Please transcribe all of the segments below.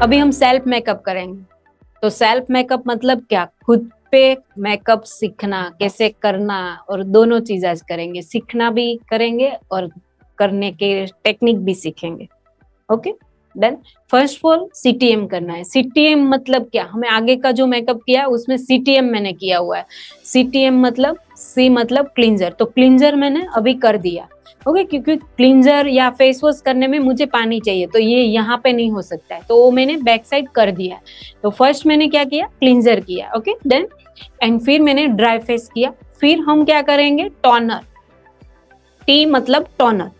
अभी हम self makeup करेंगे। तो सेल्फ मेकअप मतलब क्या, खुद पे मेकअप सीखना कैसे करना, और दोनों चीज आज करेंगे, सीखना भी करेंगे और करने के टेक्निक भी सीखेंगे। Okay then, first of all CTM करना है। सीटीएम मतलब क्या, हमें आगे का जो मेकअप किया उसमें सीटीएम मैंने किया हुआ है। सीटीएम मतलब सी मतलब क्लींजर, तो क्लींजर मैंने अभी कर दिया। ओके, क्योंकि क्लींजर या फेस वॉश करने में मुझे पानी चाहिए, तो ये यहाँ पे नहीं हो सकता है, तो वो मैंने बैक साइड कर दिया है। तो फर्स्ट मैंने क्या किया, क्लींजर किया। ओके देन, एंड फिर मैंने ड्राई फेस किया। फिर हम क्या करेंगे, टोनर। टी मतलब टोनर।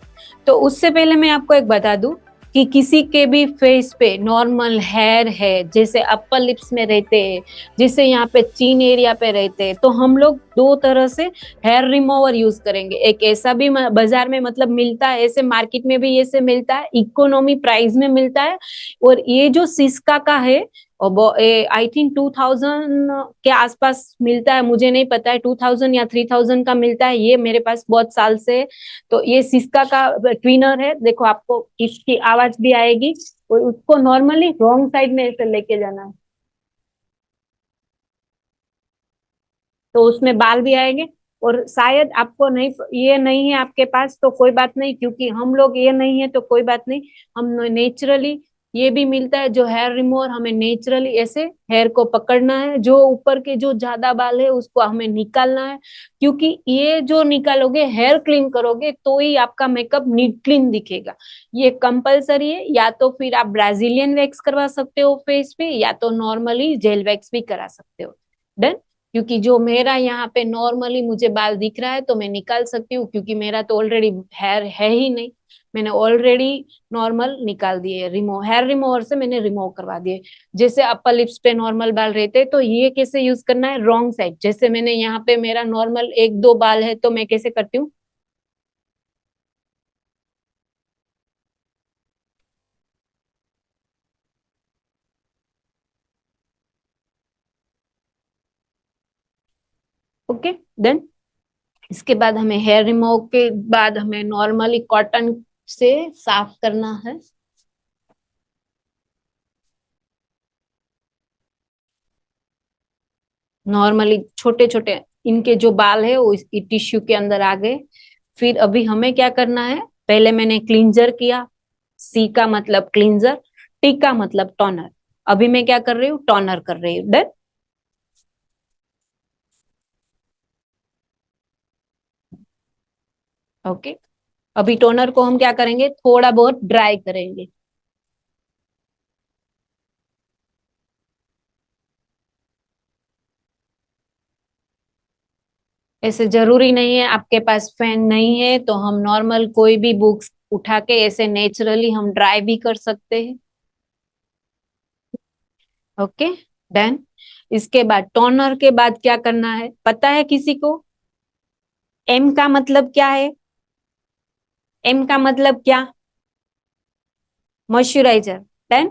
तो उससे पहले मैं आपको एक बता दूं कि किसी के भी फेस पे नॉर्मल हेयर है, जैसे अपर लिप्स में रहते हैं, जैसे यहाँ पे चीन एरिया पे रहते हैं, तो हम लोग दो तरह से हेयर रिमूवर यूज करेंगे। एक ऐसा भी बाजार में मतलब मिलता है, ऐसे मार्केट में भी ऐसे मिलता है, इकोनॉमी प्राइस में मिलता है। और ये जो सिस्का का है, आई थिंक 2000 के आसपास मिलता है, मुझे नहीं पता है 2000 या 3000 का मिलता है, ये मेरे पास बहुत साल से। तो ये सिस्का का ट्विनर है, देखो आपको इसकी आवाज भी आएगी। और उसको नॉर्मली रॉन्ग साइड में ऐसे लेके जाना है, तो उसमें बाल भी आएंगे। और शायद आपको नहीं, ये नहीं है आपके पास तो कोई बात नहीं, क्योंकि हम लोग ये नहीं है तो कोई बात नहीं, हम नेचुरली ये भी मिलता है जो हेयर रिमूवर। हमें नेचुरली ऐसे हेयर को पकड़ना है, जो ऊपर के जो ज्यादा बाल है उसको हमें निकालना है, क्योंकि ये जो निकालोगे, हेयर क्लीन करोगे तो ही आपका मेकअप नीट क्लीन दिखेगा। ये कंपलसरी है, या तो फिर आप ब्राजीलियन वैक्स करवा सकते हो फेस पे, या तो नॉर्मली जेल वैक्स भी करा सकते हो। डन। क्योंकि जो मेरा यहाँ पे नॉर्मली मुझे बाल दिख रहा है तो मैं निकाल सकती हूँ, क्योंकि मेरा तो ऑलरेडी हेयर है ही नहीं, मैंने ऑलरेडी नॉर्मल निकाल दिए, रिमूव हेयर रिमूवर से मैंने रिमूव करवा दिए। जैसे अपर लिप्स पे नॉर्मल बाल रहते तो ये कैसे यूज करना है, रॉन्ग साइड, जैसे मैंने यहाँ पे मेरा नॉर्मल एक दो बाल है तो मैं कैसे करती हूँ, ओके देन, इसके बाद हमें हेयर रिमूव के बाद हमें नॉर्मली कॉटन से साफ करना है। नॉर्मली छोटे छोटे इनके जो बाल है वो इस टिश्यू के अंदर आ गए। फिर अभी हमें क्या करना है, पहले मैंने क्लींजर किया, सी का मतलब क्लींजर, टी का मतलब टोनर। अभी मैं क्या कर रही हूँ, टोनर कर रही हूँ। डन। ओके, अभी टोनर को हम क्या करेंगे, थोड़ा बहुत ड्राई करेंगे। ऐसे जरूरी नहीं है, आपके पास फैन नहीं है तो हम नॉर्मल कोई भी बुक्स उठा के ऐसे नेचुरली हम ड्राई भी कर सकते हैं। Okay done. इसके बाद टोनर के बाद क्या करना है पता है किसी को, एम का मतलब क्या है, एम का मतलब क्या, मॉइस्चराइजर। डन।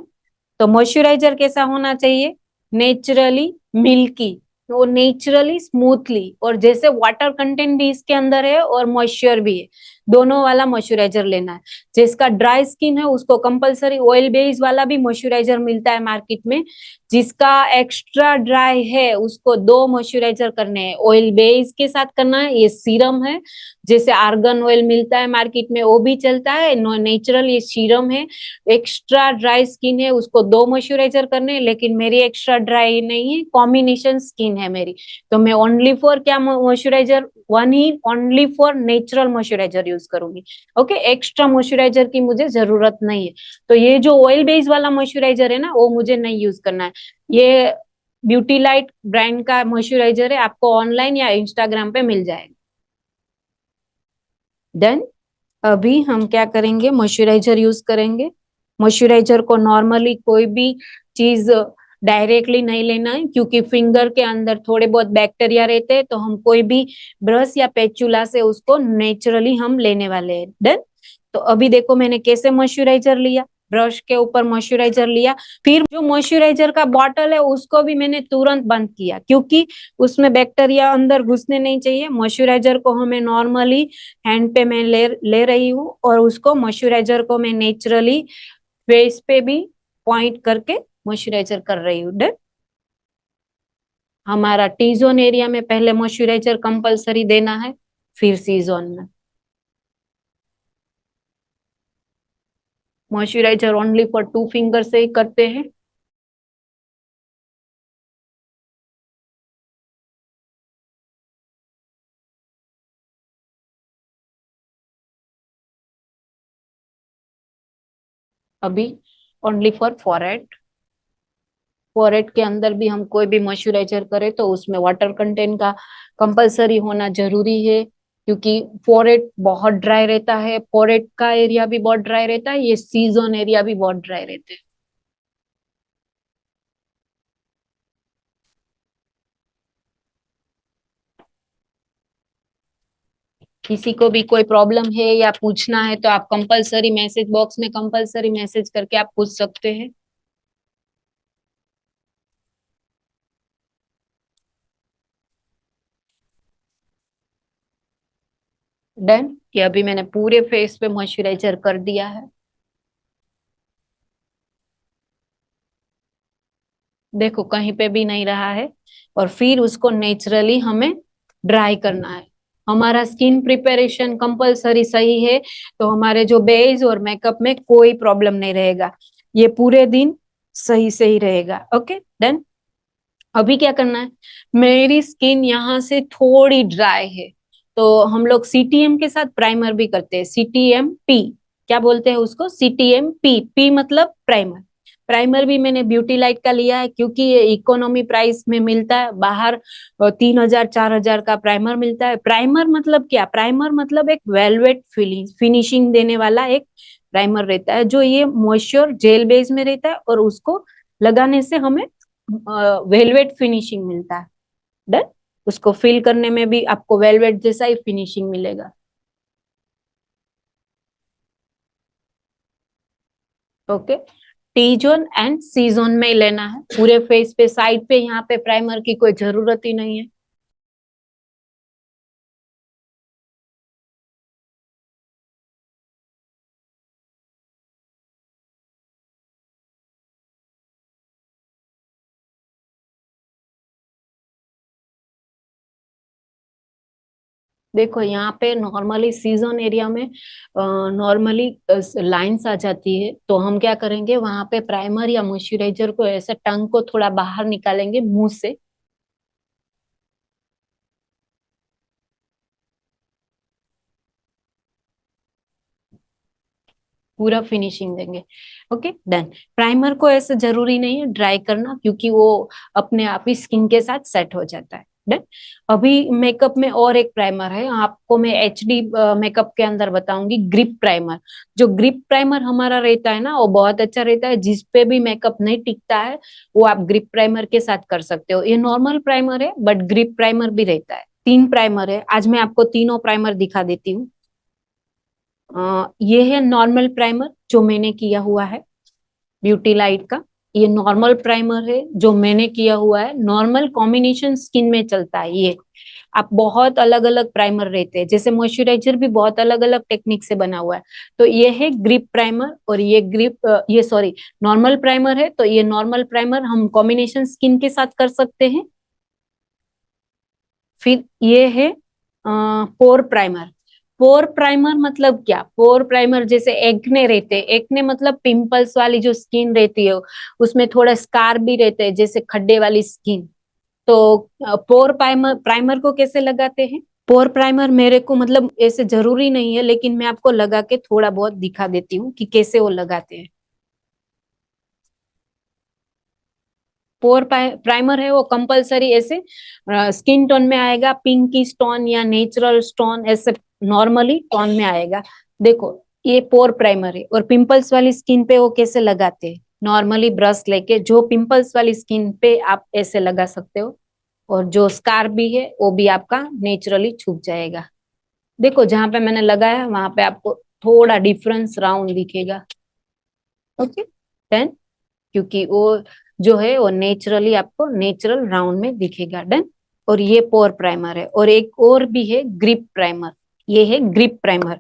तो मॉइस्चराइजर कैसा होना चाहिए, नेचुरली मिल्की, वो नेचुरली स्मूथली, और जैसे वाटर कंटेंट भी इसके अंदर है और मॉइस्चर भी है, दोनों वाला मॉइस्चराइजर लेना है। जिसका ड्राई स्किन है उसको कंपलसरी ऑयल बेस्ड वाला भी मॉइस्चराइजर मिलता है मार्केट में। जिसका एक्स्ट्रा ड्राई है उसको दो मॉइस्चराइजर करने हैं, ऑयल बेस के साथ करना है, ये सीरम है। जैसे आर्गन ऑयल मिलता है मार्केट में वो भी चलता है, नेचुरल ये सीरम है। एक्स्ट्रा ड्राई स्किन है उसको दो मॉइस्चराइजर करने हैं, लेकिन मेरी एक्स्ट्रा ड्राई नहीं है, कॉम्बिनेशन स्किन है मेरी, तो मैं ओनली फॉर क्या moisturiser, one he only for natural moisturiser use करूंगी। ओके, एक्स्ट्रा मॉइस्चराइजर की मुझे जरूरत नहीं है। तो ये जो ऑयल बेस्ड वाला मॉइस्चराइजर है ना वो मुझे नहीं यूज करना है। ये ब्यूटी लाइट ब्रांड का मॉइस्चराइजर है, आपको ऑनलाइन या इंस्टाग्राम पे मिल जाएगा। डन। अभी हम क्या करेंगे, मॉइस्चराइजर यूज करेंगे। मॉइस्चराइजर को नॉर्मली कोई भी चीज डायरेक्टली नहीं लेना है, क्योंकि फिंगर के अंदर थोड़े बहुत बैक्टीरिया रहते हैं, तो हम कोई भी ब्रश या पेचुला से उसको नेचुरली हम लेने वाले हैं। डन। तो अभी देखो मैंने कैसे मॉइस्चराइजर लिया, ब्रश के ऊपर मॉइस्चराइजर लिया। फिर जो मॉइस्चराइजर का बॉटल है उसको भी मैंने तुरंत बंद किया, क्योंकि उसमें बैक्टीरिया अंदर घुसने नहीं चाहिए। मॉइस्चराइजर को हमें नॉर्मली हैंड पे मैं ले रही हूँ, और उसको मॉइस्चराइजर को मैं नेचुरली फेस पे भी पॉइंट करके मॉइस्चराइजर कर रही हूँ। डन। हमारा टी जोन एरिया में पहले मॉइस्चराइजर कंपलसरी देना है, फिर सी जोन में मॉइस्चराइजर ओनली फॉर 2 फिंगर से ही करते हैं। अभी ओनली फॉर फॉरहेड। फॉरहेड के अंदर भी हम कोई भी मॉइस्चराइजर करें तो उसमें वाटर कंटेंट का कंपलसरी होना जरूरी है, क्योंकि फॉरहेड बहुत ड्राई रहता है, फॉरहेड का एरिया भी बहुत ड्राई रहता है, ये सी जोन एरिया भी बहुत ड्राई रहते हैं। किसी को भी कोई प्रॉब्लम है या पूछना है तो आप कंपलसरी मैसेज बॉक्स में कंपलसरी मैसेज करके आप पूछ सकते हैं। डन। कि अभी मैंने पूरे फेस पे मॉइस्चराइजर कर दिया है। देखो कहीं पे भी नहीं रहा है, और फिर उसको नेचुरली हमें ड्राई करना है। हमारा स्किन प्रिपरेशन कंपलसरी सही है तो हमारे जो बेस और मेकअप में कोई प्रॉब्लम नहीं रहेगा, ये पूरे दिन सही सही रहेगा। Okay done. अभी क्या करना है, मेरी स्किन यहाँ से थोड़ी ड्राई है, तो हम लोग सीटीएम के साथ प्राइमर भी करते हैं। सीटीएम पी, क्या बोलते हैं उसको, सीटीएम पी। पी मतलब प्राइमर। प्राइमर भी मैंने ब्यूटी लाइट का लिया है, क्योंकि ये इकोनॉमी प्राइस में मिलता है बाहर। 3,000 4,000 का प्राइमर मिलता है। प्राइमर मतलब क्या, प्राइमर मतलब एक वेलवेट फिनिशिंग देने वाला एक प्राइमर रहता है, जो ये मॉइस्चर जेल बेस में रहता है और उसको लगाने से हमें वेलवेट फिनिशिंग मिलता है। डन। उसको फिल करने में भी आपको वेलवेट जैसा ही फिनिशिंग मिलेगा। Okay. T zone and C zone में ही लेना है, पूरे फेस पे साइड पे यहाँ पे प्राइमर की कोई जरूरत ही नहीं है। देखो यहाँ पे नॉर्मली सीजन एरिया में नॉर्मली लाइंस आ जाती है, तो हम क्या करेंगे वहां पे प्राइमर या मॉइस्चराइजर को ऐसे टंग को थोड़ा बाहर निकालेंगे मुंह से, पूरा फिनिशिंग देंगे। Okay done. प्राइमर को ऐसे जरूरी नहीं है ड्राई करना, क्योंकि वो अपने आप ही स्किन के साथ सेट हो जाता है। डन। अभी मेकअप में और एक प्राइमर है, आपको मैं एचडी मेकअप के अंदर बताऊंगी, ग्रिप प्राइमर। जो ग्रिप प्राइमर हमारा रहता है ना, वो बहुत अच्छा रहता है। जिस पे भी मेकअप नहीं टिकता है वो आप ग्रिप प्राइमर के साथ कर सकते हो। ये नॉर्मल प्राइमर है बट ग्रिप प्राइमर भी रहता है। 3 प्राइमर है, आज मैं आपको तीनों प्राइमर दिखा देती हूँ। ये है नॉर्मल प्राइमर जो मैंने किया हुआ है ब्यूटी लाइट का। ये नॉर्मल प्राइमर है जो मैंने किया हुआ है, नॉर्मल कॉम्बिनेशन स्किन में चलता है ये। आप बहुत अलग अलग प्राइमर रहते हैं, जैसे मॉइस्चराइजर भी बहुत अलग अलग टेक्निक से बना हुआ है। तो ये है ग्रिप प्राइमर, और ये ये सॉरी नॉर्मल प्राइमर है। तो ये नॉर्मल प्राइमर हम कॉम्बिनेशन स्किन के साथ कर सकते हैं। फिर ये है पोर प्राइमर। पोर प्राइमर मतलब क्या, पोर प्राइमर जैसे एक्ने रहते हैं, एक्ने मतलब पिंपल्स वाली जो स्किन रहती है, उसमें थोड़ा स्कार भी रहते हैं जैसे खड्डे वाली स्किन। तो पोर प्राइमर प्राइमर को कैसे लगाते हैं, पोर प्राइमर मेरे को मतलब ऐसे जरूरी नहीं है, लेकिन मैं आपको लगा के थोड़ा बहुत दिखा देती हूँ कि कैसे वो लगाते हैं। पोर प्राइमर है वो कंपलसरी ऐसे स्किन टोन में आएगा, पिंकी स्टोन या नेचुरल स्टोन, ऐसे नॉर्मली टोन में आएगा। देखो ये पोर प्राइमर है, और पिंपल्स वाली स्किन पे वो कैसे लगाते हैं, नॉर्मली ब्रश लेके जो पिंपल्स वाली स्किन पे आप ऐसे लगा सकते हो, और जो स्कार भी है वो भी आपका नेचुरली छुप जाएगा। देखो जहां पे मैंने लगाया वहां पे आपको थोड़ा डिफरेंस राउंड दिखेगा। Okay done. क्योंकि वो जो है वो नेचुरली आपको नेचुरल राउंड में दिखेगा। डन। और ये पोर प्राइमर है, और एक और भी है ग्रिप प्राइमर। ये है ग्रिप प्राइमर।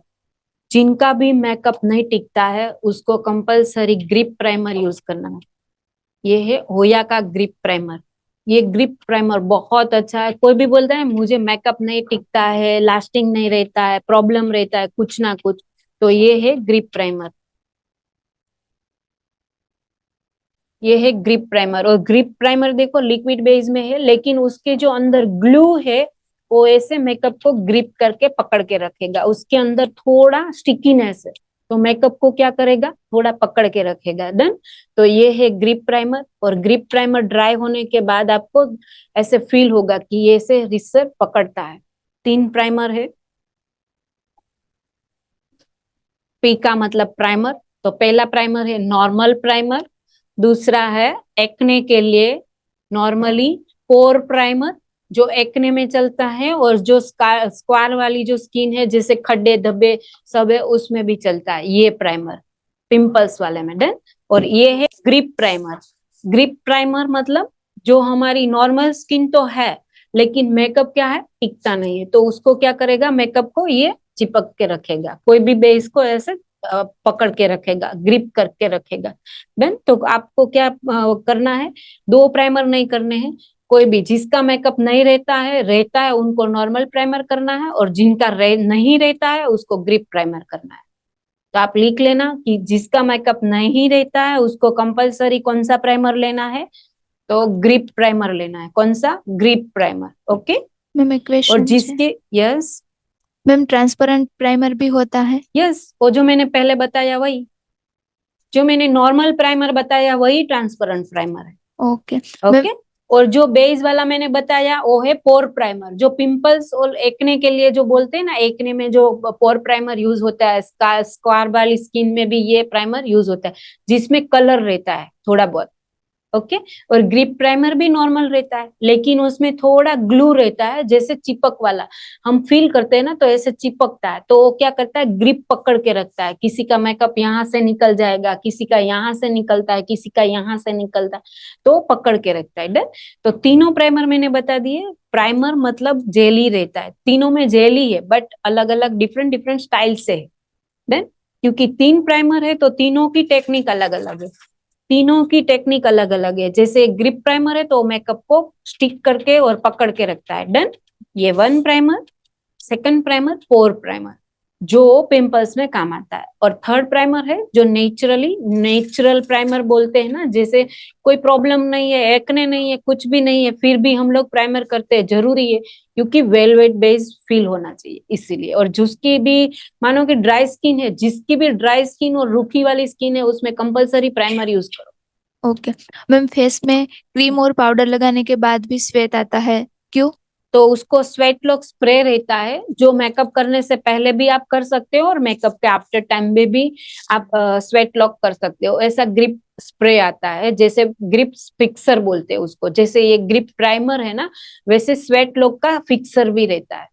जिनका भी मेकअप नहीं टिकता है उसको कंपलसरी ग्रिप प्राइमर यूज करना है। ये है होया का ग्रिप प्राइमर। ये ग्रिप प्राइमर बहुत अच्छा है। कोई भी बोलता है मुझे मेकअप नहीं टिकता है, लास्टिंग नहीं रहता है, प्रॉब्लम रहता है कुछ ना कुछ, तो ये है ग्रिप प्राइमर। ये है ग्रिप प्राइमर। और ग्रिप प्राइमर देखो लिक्विड बेस में है, लेकिन उसके जो अंदर ग्लू है वो ऐसे मेकअप को ग्रिप करके पकड़ के रखेगा। उसके अंदर थोड़ा स्टिकीनेस है तो मेकअप को क्या करेगा, थोड़ा पकड़ के रखेगा। डन। तो ये है ग्रिप प्राइमर। और ग्रिप प्राइमर ड्राई होने के बाद आपको ऐसे फील होगा कि ये ऐसे रिसर पकड़ता है। 3 प्राइमर है। पी का मतलब प्राइमर। तो पहला प्राइमर है नॉर्मल प्राइमर, दूसरा है एक्ने के लिए नॉर्मली पोर प्राइमर जो एक्ने में चलता है, और जो स्क्वार वाली जो स्किन है जैसे खड्डे धब्बे सब है उसमें भी चलता है ये प्राइमर, पिंपल्स वाले में। डन। और ये है ग्रिप प्राइमर। ग्रिप प्राइमर मतलब जो हमारी नॉर्मल स्किन तो है लेकिन मेकअप क्या है, टिकता नहीं है, तो उसको क्या करेगा, मेकअप को ये चिपक के रखेगा, कोई भी बेस को ऐसे पकड़ के रखेगा, ग्रिप करके रखेगा। डन। तो आपको क्या करना है, 2 प्राइमर नहीं करने हैं। कोई भी जिसका मेकअप नहीं रहता है उनको नॉर्मल प्राइमर करना है, और जिनका नहीं रहता है उसको ग्रिप प्राइमर करना है। तो आप लिख लेना कि जिसका मेकअप नहीं रहता है उसको कंपलसरी कौन सा प्राइमर लेना है, तो ग्रिप प्राइमर लेना है। कौन सा, ग्रिप प्राइमर। ओके। मैम एक और क्वेश्चन है। जिसके, यस मैम ट्रांसपेरेंट प्राइमर भी होता है? यस, वो जो मैंने पहले बताया वही, जो मैंने नॉर्मल प्राइमर बताया वही ट्रांसपेरेंट प्राइमर है। Okay ma'am. ओके। और जो बेस वाला मैंने बताया वो है पोर प्राइमर, जो पिंपल्स और एक्ने के लिए जो बोलते हैं ना, एक्ने में जो पोर प्राइमर यूज होता है, स्क्वार वाली स्किन में भी ये प्राइमर यूज होता है जिसमें कलर रहता है थोड़ा बहुत। ओके। और ग्रिप प्राइमर भी नॉर्मल रहता है लेकिन उसमें थोड़ा ग्लू रहता है, जैसे चिपक वाला हम फील करते हैं ना, तो ऐसे चिपकता है, तो वो क्या करता है, ग्रिप पकड़ के रखता है। किसी का मेकअप यहाँ से निकल जाएगा, किसी का यहाँ से निकलता है, किसी का यहाँ से निकलता है, तो पकड़ के रखता है। डन। तो तीनों प्राइमर मैंने बता दिए। प्राइमर मतलब जेली रहता है, तीनों में जेली है बट अलग अलग डिफरेंट डिफरेंट स्टाइल से है। देन क्योंकि 3 प्राइमर है तो तीनों की टेक्निक अलग अलग है। तीनों की टेक्निक अलग अलग है। जैसे ग्रिप प्राइमर है तो मेकअप को स्टिक करके और पकड़ के रखता है। डन। ये 1 primer. Second primer pore primer जो पिंपल्स में काम आता है। और थर्ड प्राइमर है जो नेचुरल प्राइमर बोलते हैं ना, जैसे कोई प्रॉब्लम नहीं है, एक्ने नहीं है, कुछ भी नहीं है, फिर भी हम लोग प्राइमर करते हैं, जरूरी है क्योंकि वेलवेट बेस फील होना चाहिए इसीलिए। और जिसकी भी मानो कि ड्राई स्किन है, जिसकी भी ड्राई स्किन और रूखी वाली स्किन है उसमें कंपलसरी प्राइमर यूज करो। ओके मैम, फेस में क्रीम और पाउडर लगाने के बाद भी स्वेट आता है, क्यों? तो उसको स्वेट लॉक स्प्रे रहता है जो मेकअप करने से पहले भी आप कर सकते हो और मेकअप के आफ्टर टाइम में भी आप स्वेट लॉक कर सकते हो। ऐसा ग्रिप स्प्रे आता है, जैसे ग्रिप फिक्सर बोलते हैं उसको। जैसे ये ग्रिप प्राइमर है ना, वैसे स्वेट लॉक का फिक्सर भी रहता है,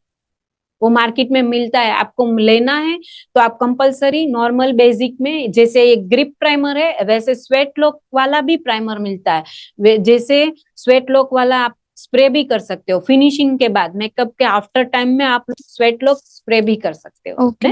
वो मार्केट में मिलता है। आपको लेना है तो आप कंपलसरी नॉर्मल बेसिक में, जैसे ये ग्रिप प्राइमर है वैसे स्वेट लॉक वाला भी प्राइमर मिलता है। जैसे स्वेट लॉक वाला आप स्प्रे भी कर सकते हो, फिनिशिंग के बाद मेकअप के आफ्टर टाइम में आप स्वेट लॉक स्प्रे भी कर सकते हो। ओके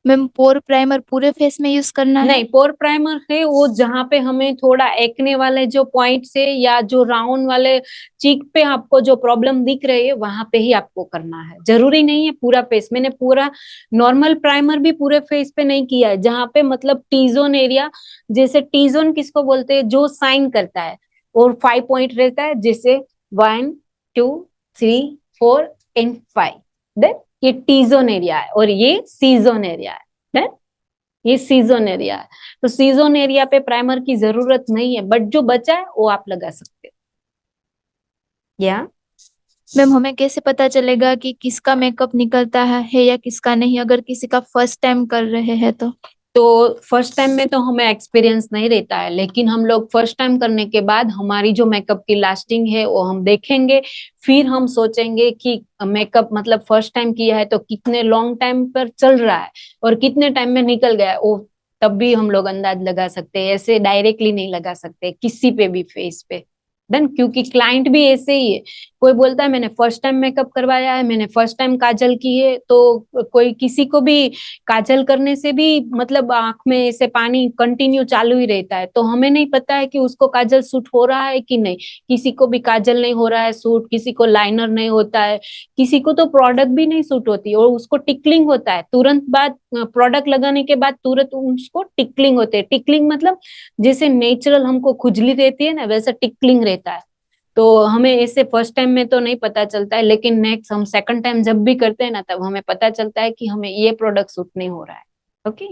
मैम, पोर प्राइमर पूरे फेस में यूज करना है? नहीं, पोर प्राइमर है वो जहां पे हमें थोड़ा एक्ने वाले जो पॉइंट से या जो राउंड वाले चीक पे आपको जो प्रॉब्लम दिख रही है वहां पे ही आपको करना है, जरूरी नहीं है पूरा फेस। मैंने पूरा नॉर्मल प्राइमर भी पूरे फेस पे नहीं किया है, जहां पे मतलब टी जोन एरिया, जैसे टी जोन किसको बोलते हैं, जो साइन करता है और 5 पॉइंट रहता है, जैसे 1 2 3 4 एंड 5। देन ये टी जोन एरिया है और ये सी जोन एरिया है। देन ये सीजन एरिया है, तो सीजन एरिया पे प्राइमर की जरूरत नहीं है, बट जो बचा है वो आप लगा सकते हो। या मैम हमें कैसे पता चलेगा कि किसका मेकअप निकलता है या किसका नहीं, अगर किसी का फर्स्ट टाइम कर रहे हैं तो फर्स्ट टाइम में तो हमें एक्सपीरियंस नहीं रहता है, लेकिन हम लोग फर्स्ट टाइम करने के बाद हमारी जो मेकअप की लास्टिंग है वो हम देखेंगे। फिर हम सोचेंगे कि मेकअप मतलब फर्स्ट टाइम किया है तो कितने लॉन्ग टाइम पर चल रहा है और कितने टाइम में निकल गया है, वो तब भी हम लोग अंदाज लगा सकते हैं। ऐसे डायरेक्टली नहीं लगा सकते किसी पे भी फेस पे। देन क्योंकि क्लाइंट भी ऐसे ही है, कोई बोलता है मैंने फर्स्ट टाइम मेकअप करवाया है, मैंने फर्स्ट टाइम काजल की है, तो कोई किसी को भी काजल करने से भी मतलब आंख में ऐसे पानी कंटिन्यू चालू ही रहता है, तो हमें नहीं पता है कि उसको काजल सूट हो रहा है कि नहीं। किसी को भी काजल नहीं हो रहा है सूट, किसी को लाइनर नहीं होता है, किसी को तो प्रोडक्ट भी नहीं सूट होती और उसको टिकलिंग होता है तुरंत बाद, प्रोडक्ट लगाने के बाद तुरंत उसको टिकलिंग होते है। टिकलिंग मतलब जैसे नेचुरल हमको खुजली रहती है ना, वैसा टिकलिंग रहता है। तो हमें ऐसे फर्स्ट टाइम में तो नहीं पता चलता है, लेकिन नेक्स्ट हम सेकंड टाइम जब भी करते हैं ना, तब हमें पता चलता है कि हमें ये प्रोडक्ट सूट नहीं हो रहा है। ओके,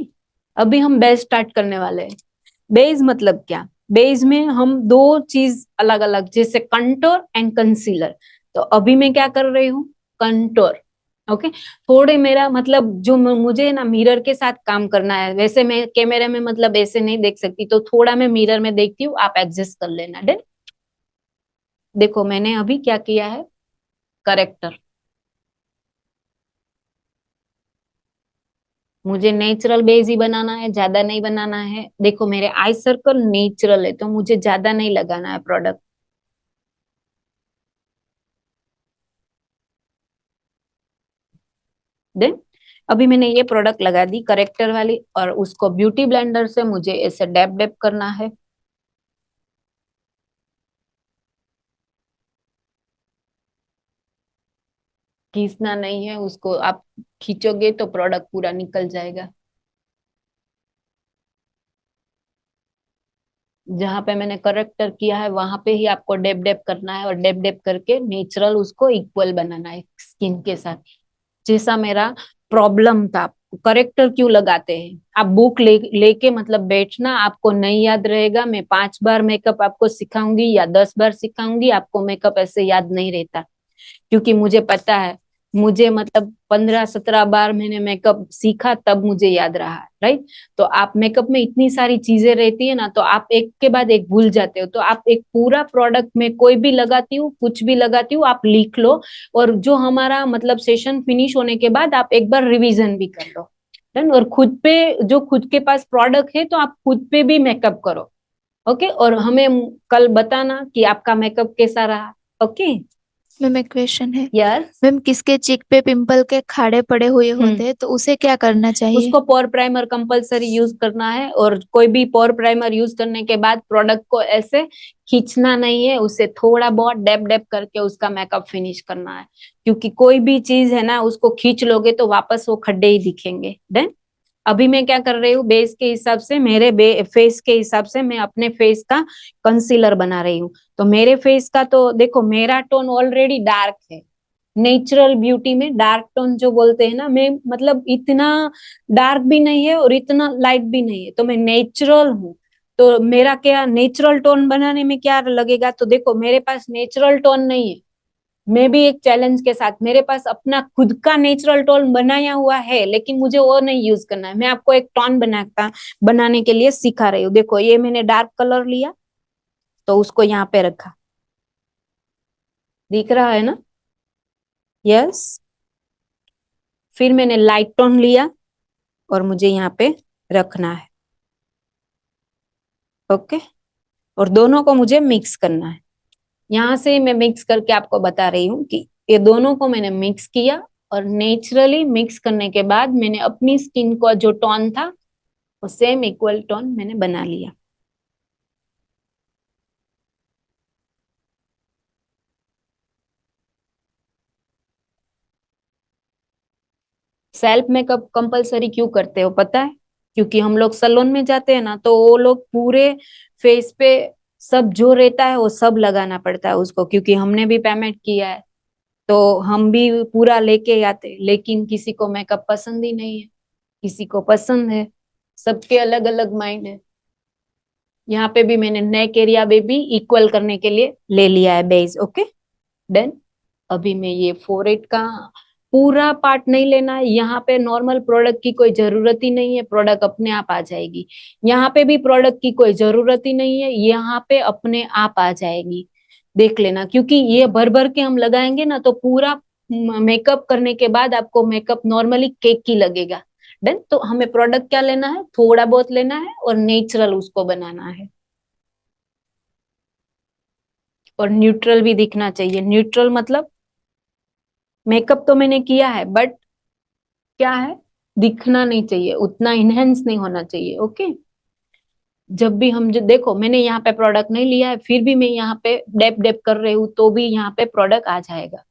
अभी हम बेस स्टार्ट करने वाले हैं। बेस मतलब क्या? बेस में हम दो चीज अलग अलग, जैसे कंटोर एंड कंसीलर। तो अभी मैं क्या कर रही हूँ? कंटोर। ओके, थोड़े मेरा मतलब जो मुझे ना मिरर के साथ काम करना है, वैसे मैं कैमरे में मतलब ऐसे नहीं देख सकती, तो थोड़ा मैं मिरर में देखती हूँ, आप एडजस्ट कर लेना। डन। देखो मैंने अभी क्या किया है, करेक्टर। मुझे नेचुरल बेस ही बनाना है, ज्यादा नहीं बनाना है। देखो मेरे आई सर्कल नेचुरल है, तो मुझे ज्यादा नहीं लगाना है प्रोडक्ट। देन अभी मैंने ये प्रोडक्ट लगा दी करेक्टर वाली, और उसको ब्यूटी ब्लेंडर से मुझे ऐसे डैप डैप करना है। खींचना नहीं है उसको, आप खींचोगे तो प्रोडक्ट पूरा निकल जाएगा। जहां पे मैंने करेक्टर किया है वहां पे ही आपको डेप डेप करना है, और डेप डेप करके नेचुरल उसको इक्वल बनाना है स्किन के साथ। जैसा मेरा प्रॉब्लम था, करेक्टर क्यों लगाते हैं, आप बुक लेके मतलब बैठना, आपको नहीं याद रहेगा। मैं 5 बार मेकअप आपको सिखाऊंगी या 10 बार सिखाऊंगी, आपको मेकअप ऐसे याद नहीं रहता। क्योंकि मुझे पता है, मुझे मतलब 15-17 बार मैंने मेकअप सीखा तब मुझे याद रहा, राइट। तो आप मेकअप में इतनी सारी चीजें रहती है ना, तो आप एक के बाद एक भूल जाते हो। तो आप एक पूरा प्रोडक्ट में कोई भी लगाती हूँ, कुछ भी लगाती हूँ, आप लिख लो। और जो हमारा मतलब सेशन फिनिश होने के बाद आप एक बार रिवीजन भी कर लो। डन। और खुद पे, जो खुद के पास प्रोडक्ट है, तो आप खुद पे भी मेकअप करो। ओके, और हमें कल बताना कि आपका मेकअप कैसा रहा। ओके। मैम एक क्वेश्चन है। यस। मैम किसके चिक पे पिंपल के खाड़े पड़े हुए होते हैं तो उसे क्या करना चाहिए? उसको पोर प्राइमर कंपलसरी यूज करना है, और कोई भी पोर प्राइमर यूज करने के बाद प्रोडक्ट को ऐसे खींचना नहीं है, उसे थोड़ा बहुत डैप डैप करके उसका मेकअप फिनिश करना है। क्योंकि कोई भी चीज है ना, उसको खींच लोगे तो वापस वो खड्डे ही दिखेंगे। देन अभी मैं क्या कर रही हूँ, बेस के हिसाब से, मेरे फेस के हिसाब से मैं अपने फेस का कंसीलर बना रही हूँ। तो मेरे फेस का तो देखो, मेरा टोन ऑलरेडी डार्क है। नेचुरल ब्यूटी में डार्क टोन जो बोलते हैं ना, मैं मतलब इतना डार्क भी नहीं है और इतना लाइट भी नहीं है, तो मैं नेचुरल हूँ। तो मेरा क्या नेचुरल टोन बनाने में क्या लगेगा, तो देखो मेरे पास नेचुरल टोन नहीं है। मैं भी एक चैलेंज के साथ, मेरे पास अपना खुद का नेचुरल टोन बनाया हुआ है, लेकिन मुझे वो नहीं यूज करना है। मैं आपको एक टोन बनाने के लिए सिखा रही हूँ। देखो ये मैंने डार्क कलर लिया, तो उसको यहाँ पे रखा, दिख रहा है ना? यस। फिर मैंने लाइट टोन लिया और मुझे यहाँ पे रखना है। ओके, और दोनों को मुझे मिक्स करना है। यहाँ से मैं मिक्स करके आपको बता रही हूँ कि ये दोनों को मैंने मिक्स किया, और नेचुरली मिक्स करने के बाद मैंने अपनी स्किन का जो टोन था, वो सेम इक्वल टोन मैंने बना लिया। सेल्फ मेकअप कंपलसरी क्यों करते हो पता है? क्योंकि हम लोग सैलून में जाते हैं ना, तो वो लोग पूरे फेस पे सब जो रहता है वो सब लगाना पड़ता है उसको, क्योंकि हमने भी पेमेंट किया है। तो हम भी पूरा लेके आते, लेकिन किसी को मेकअप पसंद ही नहीं है, किसी को पसंद है। सबके अलग अलग माइंड है। यहाँ पे भी मैंने नेक एरिया में भी इक्वल करने के लिए ले लिया है बेस। Okay, done. अभी मैं ये फोरहेड का पूरा पार्ट नहीं लेना है। यहाँ पे नॉर्मल प्रोडक्ट की कोई जरूरत ही नहीं है, प्रोडक्ट अपने आप आ जाएगी। यहाँ पे भी प्रोडक्ट की कोई जरूरत ही नहीं है, यहाँ पे अपने आप आ जाएगी। देख लेना, क्योंकि ये भर भर के हम लगाएंगे ना, तो पूरा मेकअप करने के बाद आपको मेकअप नॉर्मली केक की लगेगा। डन। तो हमें प्रोडक्ट क्या लेना है, थोड़ा बहुत लेना है और नेचुरल उसको बनाना है। और न्यूट्रल भी दिखना चाहिए। न्यूट्रल मतलब मेकअप तो मैंने किया है बट क्या है, दिखना नहीं चाहिए, उतना इनहेंस नहीं होना चाहिए। ओके, जब भी हम जो देखो, मैंने यहाँ पे प्रोडक्ट नहीं लिया है, फिर भी मैं यहाँ पे डेप डेप कर रही हूँ तो भी यहाँ पे प्रोडक्ट आ जाएगा।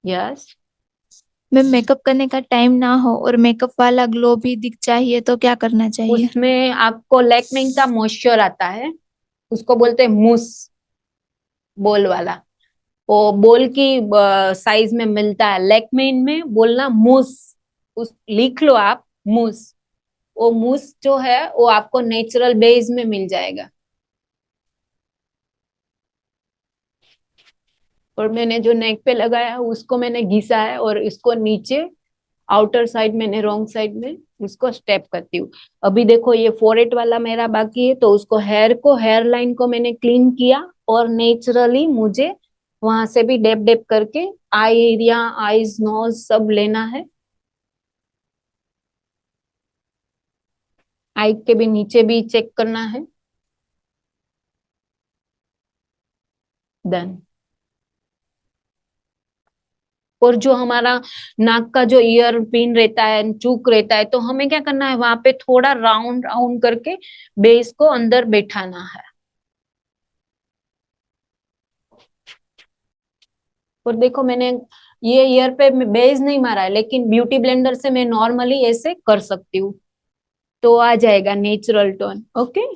यस। मैम मेकअप करने का टाइम ना हो और मेकअप वाला ग्लो भी दिख चाहिए तो क्या करना चाहिए? उसमें आपको लैक्मे का मॉइस्चर आता है, उसको बोलते हैं मूस, बोल वाला। वो बोल की साइज में मिलता है, लैक्मे में बोलना मूस, उस लिख लो आप, मूस। वो मूस जो है वो आपको नेचुरल बेस में मिल जाएगा। और मैंने जो नेक पे लगाया है उसको मैंने घिसा है, और इसको नीचे आउटर साइड मैंने रॉन्ग साइड में उसको स्टेप करती हूँ। अभी देखो ये फोरहेड वाला मेरा बाकी है, तो उसको हेयर लाइन को मैंने क्लीन किया, और नेचुरली मुझे वहां से भी डेप डेप करके आई एरिया, आईज, नोज सब लेना है। आई के भी नीचे भी चेक करना है। देन और जो हमारा नाक का जो ईयर पिन रहता है, चूक रहता है, तो हमें क्या करना है, वहां पे थोड़ा राउंड राउंड करके बेस को अंदर बैठाना है। और देखो मैंने ये ईयर पे बेस नहीं मारा है, लेकिन ब्यूटी ब्लेंडर से मैं नॉर्मली ऐसे कर सकती हूँ, तो आ जाएगा नेचुरल टोन। ओके,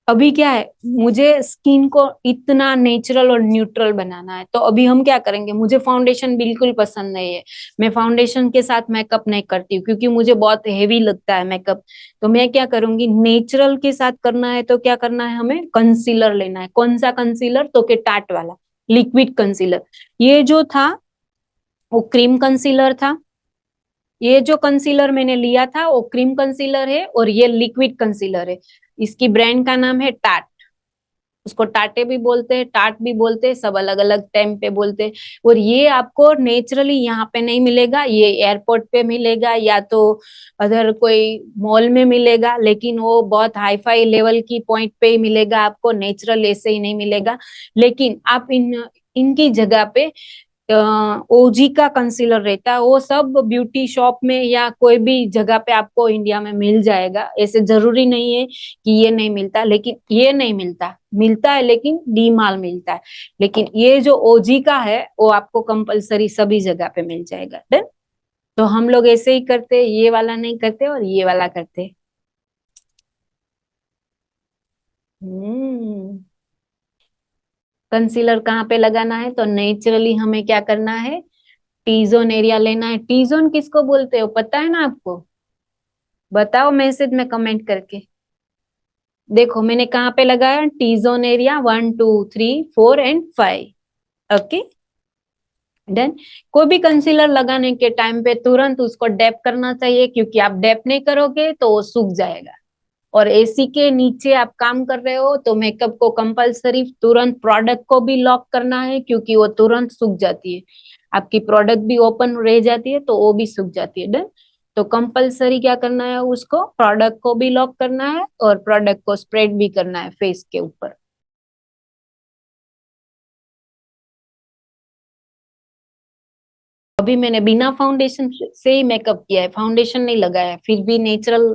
अभी क्या है, मुझे स्किन को इतना नेचुरल और न्यूट्रल बनाना है, तो अभी हम क्या करेंगे, मुझे फाउंडेशन बिल्कुल पसंद नहीं है। मैं फाउंडेशन के साथ मेकअप नहीं करती हूँ क्योंकि मुझे बहुत हेवी लगता है मेकअप। तो मैं क्या करूंगी, नेचुरल के साथ करना है तो क्या करना है, हमें कंसीलर लेना है। कौन सा कंसीलर, तो के टाट वाला लिक्विड कंसीलर। ये जो था वो क्रीम कंसीलर था। ये जो कंसीलर मैंने लिया था वो क्रीम कंसीलर है, और ये लिक्विड कंसीलर है। इसकी ब्रांड का नाम है टाट। उसको टाटे भी बोलते हैं, टाट भी बोलते हैं, सब अलग अलग टाइम पे बोलते हैं। और ये आपको नेचुरली यहाँ पे नहीं मिलेगा, ये एयरपोर्ट पे मिलेगा या तो अदर कोई मॉल में मिलेगा, लेकिन वो बहुत हाई फाई लेवल की पॉइंट पे ही मिलेगा आपको, नेचुरल ऐसे ही नहीं मिलेगा। लेकिन आप इनकी जगह पे ओजी का कंसीलर रहता है, वो सब ब्यूटी शॉप में या कोई भी जगह पे आपको इंडिया में मिल जाएगा। ऐसे जरूरी नहीं है कि ये नहीं मिलता, लेकिन ये नहीं मिलता, मिलता है लेकिन डी माल मिलता है। लेकिन ये जो ओजी का है वो आपको कंपलसरी सभी जगह पे मिल जाएगा। डन। तो हम लोग ऐसे ही करते, ये वाला नहीं करते और ये वाला करते। हम्म। कंसीलर कहाँ पे लगाना है, तो नेचुरली हमें क्या करना है, टी जोन एरिया लेना है। टी जोन किसको बोलते हो, पता है ना आपको? बताओ मैसेज में कमेंट करके। देखो मैंने कहाँ पे लगाया, T zone area 1 2 3 4 and 5। Okay, done. कोई भी कंसीलर लगाने के टाइम पे तुरंत उसको डैप करना चाहिए, क्योंकि आप डैप नहीं करोगे तो वो सूख जाएगा। और एसी के नीचे आप काम कर रहे हो तो मेकअप को कंपलसरी तुरंत प्रोडक्ट को भी लॉक करना है, क्योंकि वो तुरंत सूख जाती है। आपकी प्रोडक्ट भी ओपन रह जाती है तो वो भी सूख जाती है। डन। तो कंपलसरी क्या करना है, उसको प्रोडक्ट को भी लॉक करना है और प्रोडक्ट को स्प्रेड भी करना है फेस के ऊपर। अभी मैंने बिना फाउंडेशन से ही मेकअप किया है, फाउंडेशन नहीं लगाया है, फिर भी नेचुरल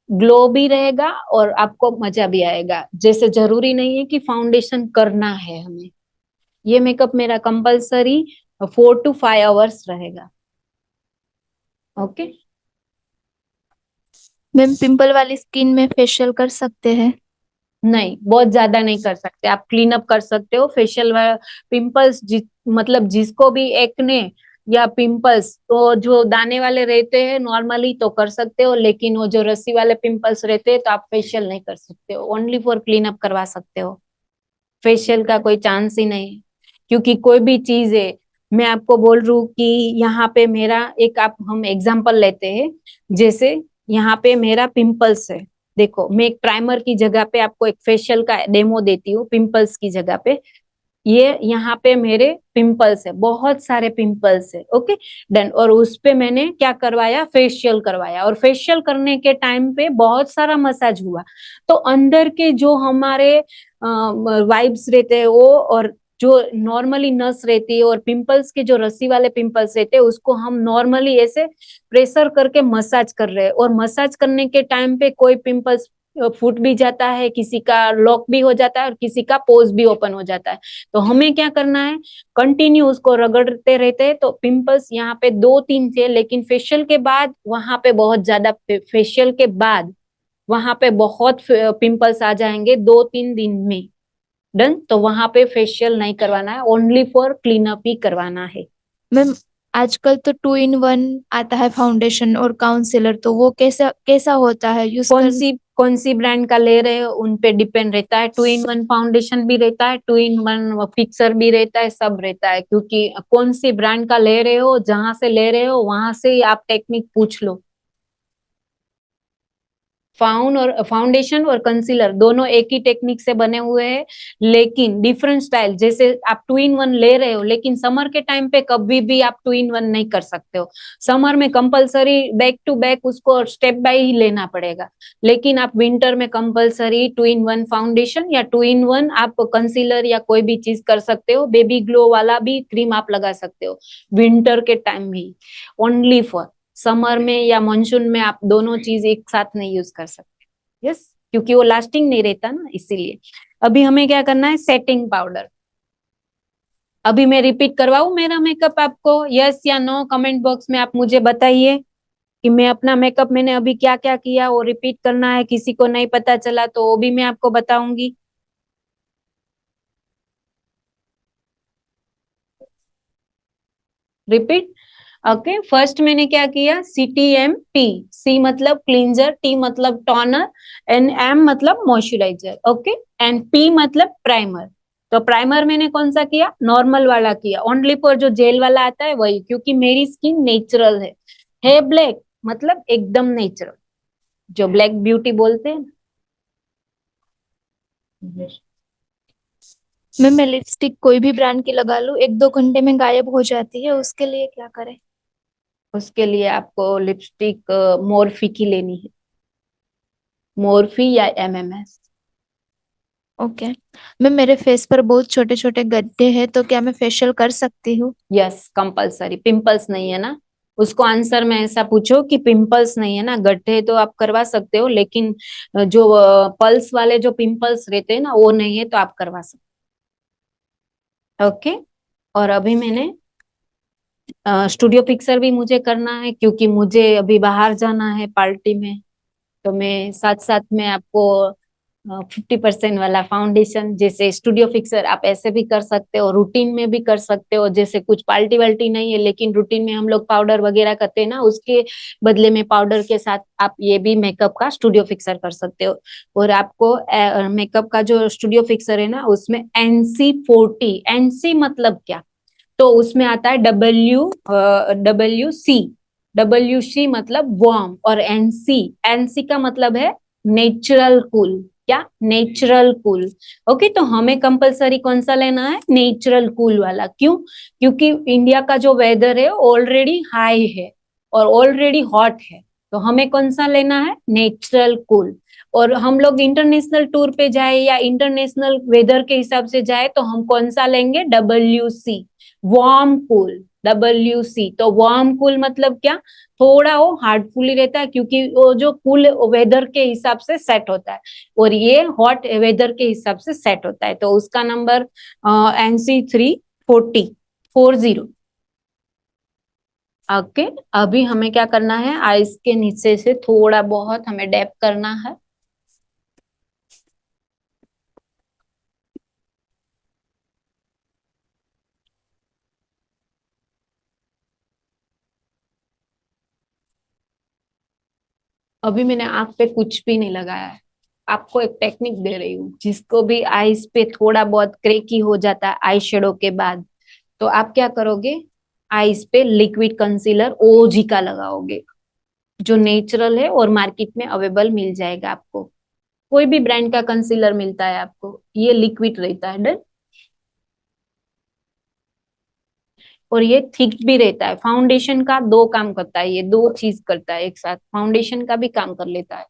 ग्लो भी रहेगा और आपको मजा भी आएगा। जैसे जरूरी नहीं है कि फाउंडेशन करना है हमें। ये मेकअप मेरा कंपलसरी 4 to 5 आवर्स रहेगा। ओके। मैम पिंपल वाली स्किन में फेशियल कर सकते हैं? नहीं, बहुत ज्यादा नहीं कर सकते, आप क्लीन अप कर सकते हो फेशियल। पिंपल्स मतलब जिसको भी एक्ने या पिंपल्स तो जो दाने वाले रहते हैं नॉर्मली तो कर सकते हो, लेकिन वो जो रस्सी वाले पिंपल्स रहते हैं तो आप फेशियल नहीं कर सकते हो, ओनली फॉर क्लीन अप करवा सकते हो। फेशियल का कोई चांस ही नहीं है, क्योंकि कोई भी चीज है, मैं आपको बोल रही हूँ कि यहाँ पे मेरा एक, आप हम एग्जांपल लेते हैं, जैसे यहाँ पे मेरा पिंपल्स है। देखो मैं एक प्राइमर की जगह पे आपको एक फेशियल का डेमो देती हूँ पिंपल्स की जगह पे। ये यहाँ पे मेरे पिंपल्स है, बहुत सारे पिंपल्स है। Okay done. और उस पे मैंने क्या करवाया, फेशियल करवाया, और फेशियल करने के टाइम पे बहुत सारा मसाज हुआ। तो अंदर के जो हमारे वाइब्स रहते हैं वो, और जो नॉर्मली नस रहती है, और पिंपल्स के जो रस्सी वाले पिंपल्स रहते हैं, उसको हम नॉर्मली ऐसे प्रेशर करके मसाज कर रहे हैं। और मसाज करने के टाइम पे कोई पिंपल्स फूट भी जाता है, किसी का लॉक भी हो जाता है, और किसी का पोज भी ओपन हो जाता है। तो हमें क्या करना है, कंटिन्यू उसको रगड़ते रहते हैं। तो पिंपल्स यहाँ पे 2-3 थे, लेकिन फेशियल के बाद वहां पे बहुत ज्यादा, फेशियल के बाद वहां पे बहुत पिंपल्स आ जाएंगे 2-3 दिन में। डन। तो वहां पे फेशियल नहीं करवाना है, ओनली फॉर क्लीनअप ही करवाना है। मैम आजकल तो 2 in 1 आता है फाउंडेशन और काउंसिलर, तो वो कैसा कैसा होता है यूज कौन कर? सी कौन सी ब्रांड का ले रहे हो उन पे डिपेंड रहता है। 2 in 1 फाउंडेशन भी रहता है, 2 in 1 फिक्सर भी रहता है, सब रहता है। क्योंकि कौन सी ब्रांड का ले रहे हो, जहां से ले रहे हो वहां से ही आप टेक्निक पूछ लो। फाउंडेशन और कंसीलर दोनों एक ही टेक्निक से बने हुए हैं, लेकिन डिफरेंट स्टाइल। जैसे आप 2 in 1 ले रहे हो, लेकिन समर के टाइम पे कभी भी आप 2 in 1 नहीं कर सकते हो। समर में कंपलसरी बैक टू बैक उसको स्टेप बाय ही लेना पड़ेगा। लेकिन आप विंटर में कंपलसरी 2 in 1 फाउंडेशन या 2 in 1 आप कंसीलर या कोई भी चीज कर सकते हो। बेबी ग्लो वाला भी क्रीम आप लगा सकते हो विंटर के time he. Only for summer में या मानसून में आप दोनों चीज एक साथ नहीं यूज कर सकते। यस, क्योंकि वो लास्टिंग नहीं रहता ना, इसीलिए। अभी हमें क्या करना है, सेटिंग पाउडर। अभी मैं रिपीट करवाऊं मेरा मेकअप आपको, यस या नो? कमेंट बॉक्स में आप मुझे बताइए कि मैं अपना मेकअप मैंने अभी क्या क्या किया, वो रिपीट करना है। किसी को नहीं पता चला तो वो भी मैं आपको बताऊंगी। रिपीट। ओके, फर्स्ट मैंने क्या किया, CTM-P। सी मतलब क्लींजर, टी मतलब टोनर, एंड एम मतलब मॉइस्चराइजर। ओके, एंड पी मतलब प्राइमर। तो प्राइमर मैंने कौन सा किया, नॉर्मल वाला किया, ओनली फॉर जो जेल वाला आता है वही, क्योंकि मेरी स्किन नेचुरल है ब्लैक, मतलब एकदम नेचुरल, जो ब्लैक ब्यूटी बोलते हैं ना। मैम मैं लिपस्टिक कोई भी ब्रांड की लगा लूं, 1-2 घंटे में गायब हो जाती है, उसके लिए क्या करें? उसके लिए आपको लिपस्टिक मोरफी की लेनी है, मोरफी या MMS। ओके मैम, मेरे फेस पर बहुत छोटे छोटे गड्ढे हैं, तो क्या मैं फेशियल कर सकती हूँ? Yes, compulsory. पिंपल्स नहीं है ना, उसको आंसर में ऐसा पूछो कि पिंपल्स नहीं है ना, गड्ढे तो आप करवा सकते हो, लेकिन जो पल्स वाले जो पिंपल्स रहते हैं ना, वो नहीं है, तो आप करवा सकते। ओके। और अभी मैंने स्टूडियो पिक्चर भी मुझे करना है, क्योंकि मुझे अभी बाहर जाना है पार्टी में। तो मैं साथ साथ में आपको 50% वाला फाउंडेशन, जैसे स्टूडियो फिक्सर आप ऐसे भी कर सकते हो, रूटीन में भी कर सकते हो। जैसे कुछ पार्टी वाल्टी नहीं है, लेकिन रूटीन में हम लोग पाउडर वगैरह करते हैं ना, उसके बदले में पाउडर के साथ आप ये भी मेकअप का स्टूडियो फिक्सर कर सकते हो। और आपको मेकअप का जो स्टूडियो फिक्सर है ना, उसमें NC40, NC मतलब क्या, तो उसमें आता है WC। WC मतलब वार्म, और एनसी का मतलब है नेचुरल कूल। क्या, नेचुरल कूल। ओके, तो हमें कंपलसरी कौन सा लेना है, नेचुरल कूल वाला। क्यों? क्योंकि इंडिया का जो वेदर है ऑलरेडी हाई है और ऑलरेडी हॉट है। तो हमें कौन सा लेना है, नेचुरल कूल। और हम लोग इंटरनेशनल टूर पे जाए या इंटरनेशनल वेदर के हिसाब से जाए, तो हम कौन सा लेंगे, WC, वार्म कूल। WC, तो वार्म कूल मतलब क्या, थोड़ा वो हार्डफुली रहता है, क्योंकि वो जो कूल वेदर के हिसाब से सेट होता है, और ये हॉट वेदर के हिसाब से सेट होता है। तो उसका नंबर NC340। ओके। अभी हमें क्या करना है, आईज के नीचे से थोड़ा बहुत हमें डैप करना है। अभी मैंने आंख पे कुछ भी नहीं लगाया है, आपको एक टेक्निक दे रही हूँ। जिसको भी आईज पे थोड़ा बहुत क्रेकी हो जाता है आई शेडो के बाद, तो आप क्या करोगे, आईज पे लिक्विड कंसीलर ओजी का लगाओगे, जो नेचुरल है और मार्केट में अवेलेबल मिल जाएगा आपको। कोई भी ब्रांड का कंसीलर मिलता है आपको, ये लिक्विड रहता है। डन। और ये थिक भी रहता है। फाउंडेशन का दो काम करता है, ये दो चीज करता है एक साथ, फाउंडेशन का भी काम कर लेता है।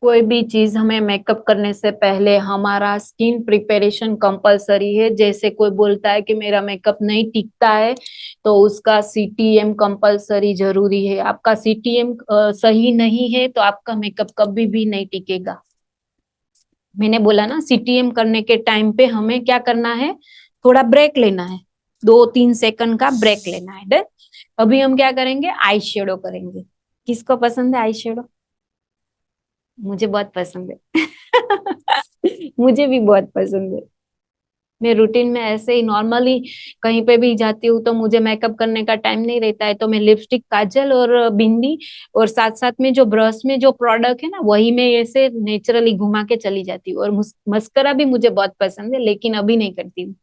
कोई भी चीज हमें मेकअप करने से पहले हमारा स्किन प्रिपरेशन कंपलसरी है। जैसे कोई बोलता है कि मेरा मेकअप नहीं टिकता है, तो उसका सीटीएम कंपलसरी जरूरी है। आपका सीटीएम सही नहीं है तो आपका मेकअप कभी भी नहीं टिकेगा। मैंने बोला ना, सीटीएम करने के टाइम पे हमें क्या करना है, थोड़ा ब्रेक लेना है, 2-3 सेकंड का ब्रेक लेना है। देन अभी हम क्या करेंगे, आई शेडो करेंगे। किसको पसंद है आई शेडो? मुझे बहुत पसंद है। मुझे भी बहुत पसंद है। मैं रूटीन में ऐसे ही नॉर्मली कहीं पे भी जाती हूँ तो मुझे मेकअप करने का टाइम नहीं रहता है, तो मैं लिपस्टिक, काजल और बिंदी और साथ साथ में जो ब्रश में जो प्रोडक्ट है ना, वही मैं ऐसे नेचुरली घुमा के चली जाती हूँ। और मस्करा भी मुझे बहुत पसंद है, लेकिन अभी नहीं करती हूँ।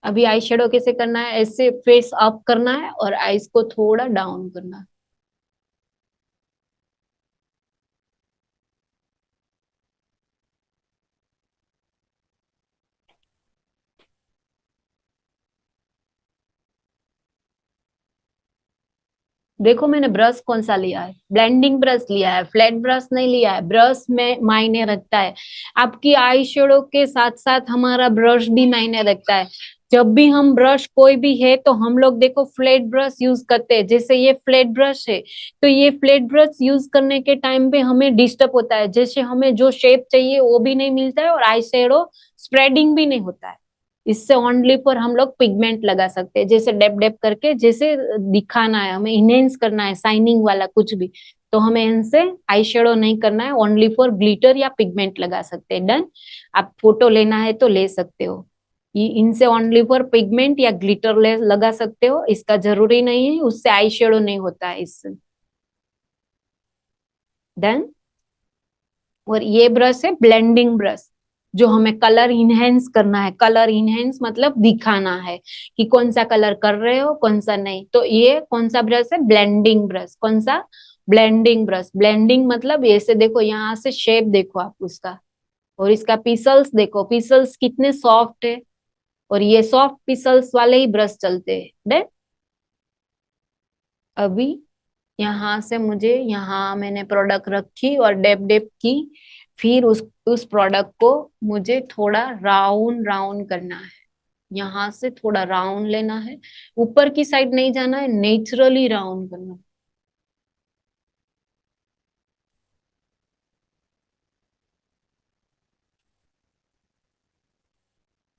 अभी आई शेडो कैसे करना है, ऐसे फेस अप करना है और आईज को थोड़ा डाउन करना है। देखो मैंने ब्रश कौन सा लिया है, ब्लेंडिंग ब्रश लिया है, फ्लैट ब्रश नहीं लिया है। ब्रश में मायने रखता है। आपकी आई शेडो के साथ साथ हमारा ब्रश भी मायने रखता है। जब भी हम ब्रश कोई भी है तो हम लोग देखो फ्लैट ब्रश यूज करते हैं। जैसे ये फ्लैट ब्रश है, तो ये फ्लैट ब्रश यूज करने के टाइम पे हमें डिस्टर्ब होता है। जैसे हमें जो शेप चाहिए वो भी नहीं मिलता है और आई शेडो स्प्रेडिंग भी नहीं होता है। इससे ओनली पर हम लोग पिगमेंट लगा सकते हैं, जैसे डेप डेप करके, जैसे दिखाना है हमें, इनहेंस करना है, शाइनिंग वाला कुछ भी, तो हमें इनसे आई शेडो नहीं करना है, ओनली फॉर ग्लिटर या पिगमेंट लगा सकते हैं। डन। आप फोटो लेना है तो ले सकते हो, ये इनसे ओनली फॉर पिगमेंट या ग्लिटर ले लगा सकते हो, इसका जरूरी नहीं है, उससे आई शेडो नहीं होता है इससे। डन। और ये ब्रश है ब्लेंडिंग ब्रश, जो हमें कलर इनहेंस करना है। कलर इनहेंस मतलब दिखाना है कि कौन सा कलर कर रहे हो, कौन सा नहीं। तो ये कौन सा ब्रश है, ब्लेंडिंग ब्रश। कौन सा? Blending brush. ब्लेंडिंग मतलब ऐसे देखो, यहाँ से शेप देखो आप उसका, और इसका पिसल्स देखो, पिसल्स कितने सॉफ्ट है। और ये सॉफ्ट पिसल्स वाले ही ब्रश चलते हैं। देख, अभी यहाँ से मुझे, यहाँ मैंने प्रोडक्ट रखी और डेप डेप की, फिर उस प्रोडक्ट को मुझे थोड़ा राउंड राउंड करना है। यहाँ से थोड़ा राउंड लेना है, ऊपर की साइड नहीं जाना है, नेचुरली राउंड करना है।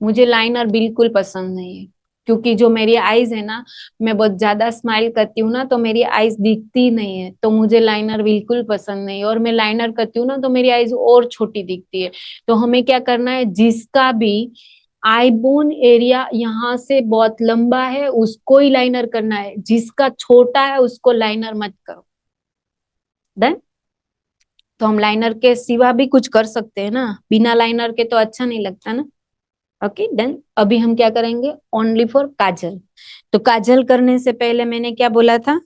मुझे लाइनर बिल्कुल पसंद नहीं है, क्योंकि जो मेरी आईज है ना, मैं बहुत ज्यादा स्माइल करती हूँ ना तो मेरी आईज दिखती नहीं है, तो मुझे लाइनर बिल्कुल पसंद नहीं है। और मैं लाइनर करती हूँ ना तो मेरी आईज और छोटी दिखती है। तो हमें क्या करना है, जिसका भी आई बोन एरिया यहाँ से बहुत लंबा है उसको ही लाइनर करना है, जिसका छोटा है उसको लाइनर मत करो। डन। तो हम लाइनर के सिवा भी कुछ कर सकते हैं ना, बिना लाइनर के तो अच्छा नहीं लगता ना। Okay done. अभी हम क्या करेंगे, ओनली फॉर काजल। तो काजल करने से पहले मैंने क्या बोला था,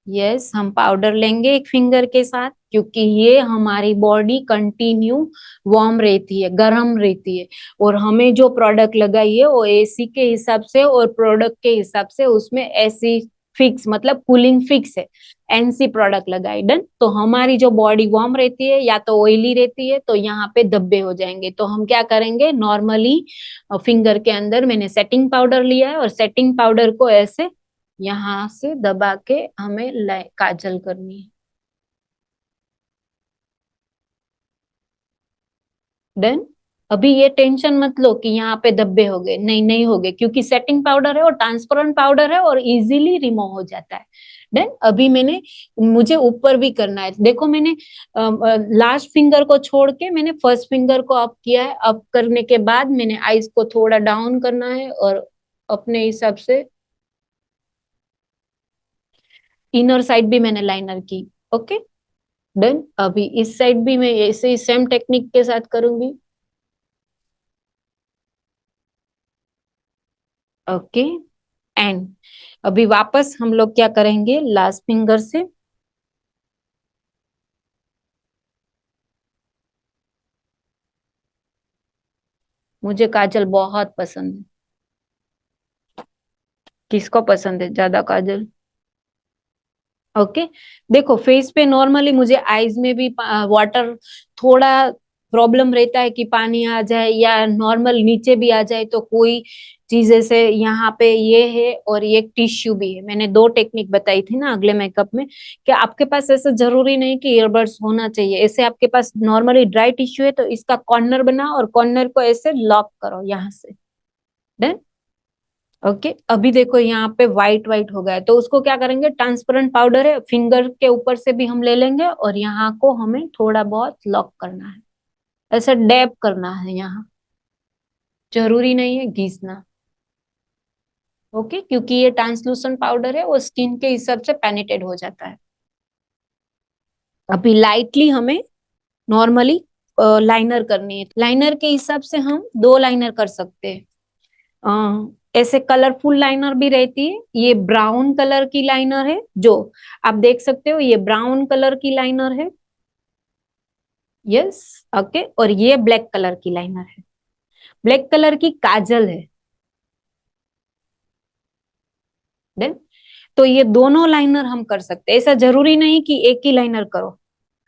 यस, हम पाउडर लेंगे एक फिंगर के साथ, क्योंकि ये हमारी बॉडी कंटिन्यू वार्म रहती है, गर्म रहती है। और हमें जो प्रोडक्ट लगाई है वो एसी के हिसाब से और प्रोडक्ट के हिसाब से, उसमें एसी फिक्स मतलब कूलिंग फिक्स है, एनसी प्रोडक्ट लगाई। डन। तो हमारी जो बॉडी वार्म रहती है या तो ऑयली रहती है तो यहाँ पे धब्बे हो जाएंगे। तो हम क्या करेंगे, नॉर्मली फिंगर के अंदर मैंने सेटिंग पाउडर लिया है और सेटिंग पाउडर को ऐसे यहाँ से दबा के हमें काजल करनी है। डन। अभी ये टेंशन मत लो कि यहाँ पे धब्बे हो गए, नहीं नहीं हो गए, क्योंकि सेटिंग पाउडर है और ट्रांसपेरेंट पाउडर है और इजीली रिमूव हो जाता है। डन। अभी मैंने, मुझे ऊपर भी करना है। देखो मैंने लास्ट फिंगर को छोड़ के मैंने फर्स्ट फिंगर को अप किया है। अप करने के बाद मैंने आईज को थोड़ा डाउन करना है और अपने हिसाब से इनर साइड भी मैंने लाइनर की। Okay done. अभी इस साइड भी मैं ऐसे ही सेम टेक्निक के साथ करूंगी। ओके। एंड अभी वापस हम लोग क्या करेंगे, लास्ट फिंगर से मुझे काजल बहुत पसंद है। किसको पसंद है ज्यादा काजल? ओके। देखो फेस पे नॉर्मली मुझे आईज में भी वाटर थोड़ा प्रॉब्लम रहता है कि पानी आ जाए या नॉर्मल नीचे भी आ जाए, तो कोई चीजें से यहाँ पे ये है और ये टिश्यू भी है। मैंने दो टेक्निक बताई थी ना अगले मेकअप में, कि आपके पास ऐसा जरूरी नहीं कि ईयरबड्स होना चाहिए। ऐसे आपके पास नॉर्मली ड्राई टिश्यू है तो इसका कॉर्नर बनाओ और कॉर्नर को ऐसे लॉक करो यहाँ से। डन। ओके। अभी देखो यहाँ पे व्हाइट व्हाइट हो गया है, तो उसको क्या करेंगे, ट्रांसपेरेंट पाउडर है, फिंगर के ऊपर से भी हम ले लेंगे और यहाँ को हमें थोड़ा बहुत लॉक करना है, ऐसे डैब करना है यहाँ, जरूरी नहीं है घिसना। ओके, क्योंकि ये ट्रांसलूसेंट पाउडर है वो स्किन के हिसाब से पेनिटेट हो जाता है। अभी लाइटली हमें नॉर्मली लाइनर करनी है। लाइनर के हिसाब से हम दो लाइनर कर सकते हैं। ऐसे कलरफुल लाइनर भी रहती है, ये ब्राउन कलर की लाइनर है जो आप देख सकते हो, ये ब्राउन कलर की लाइनर है। यस। ओके। और ये ब्लैक कलर की लाइनर है, ब्लैक कलर की काजल है। देन तो ये दोनों लाइनर हम कर सकते हैं, ऐसा जरूरी नहीं कि एक ही लाइनर करो,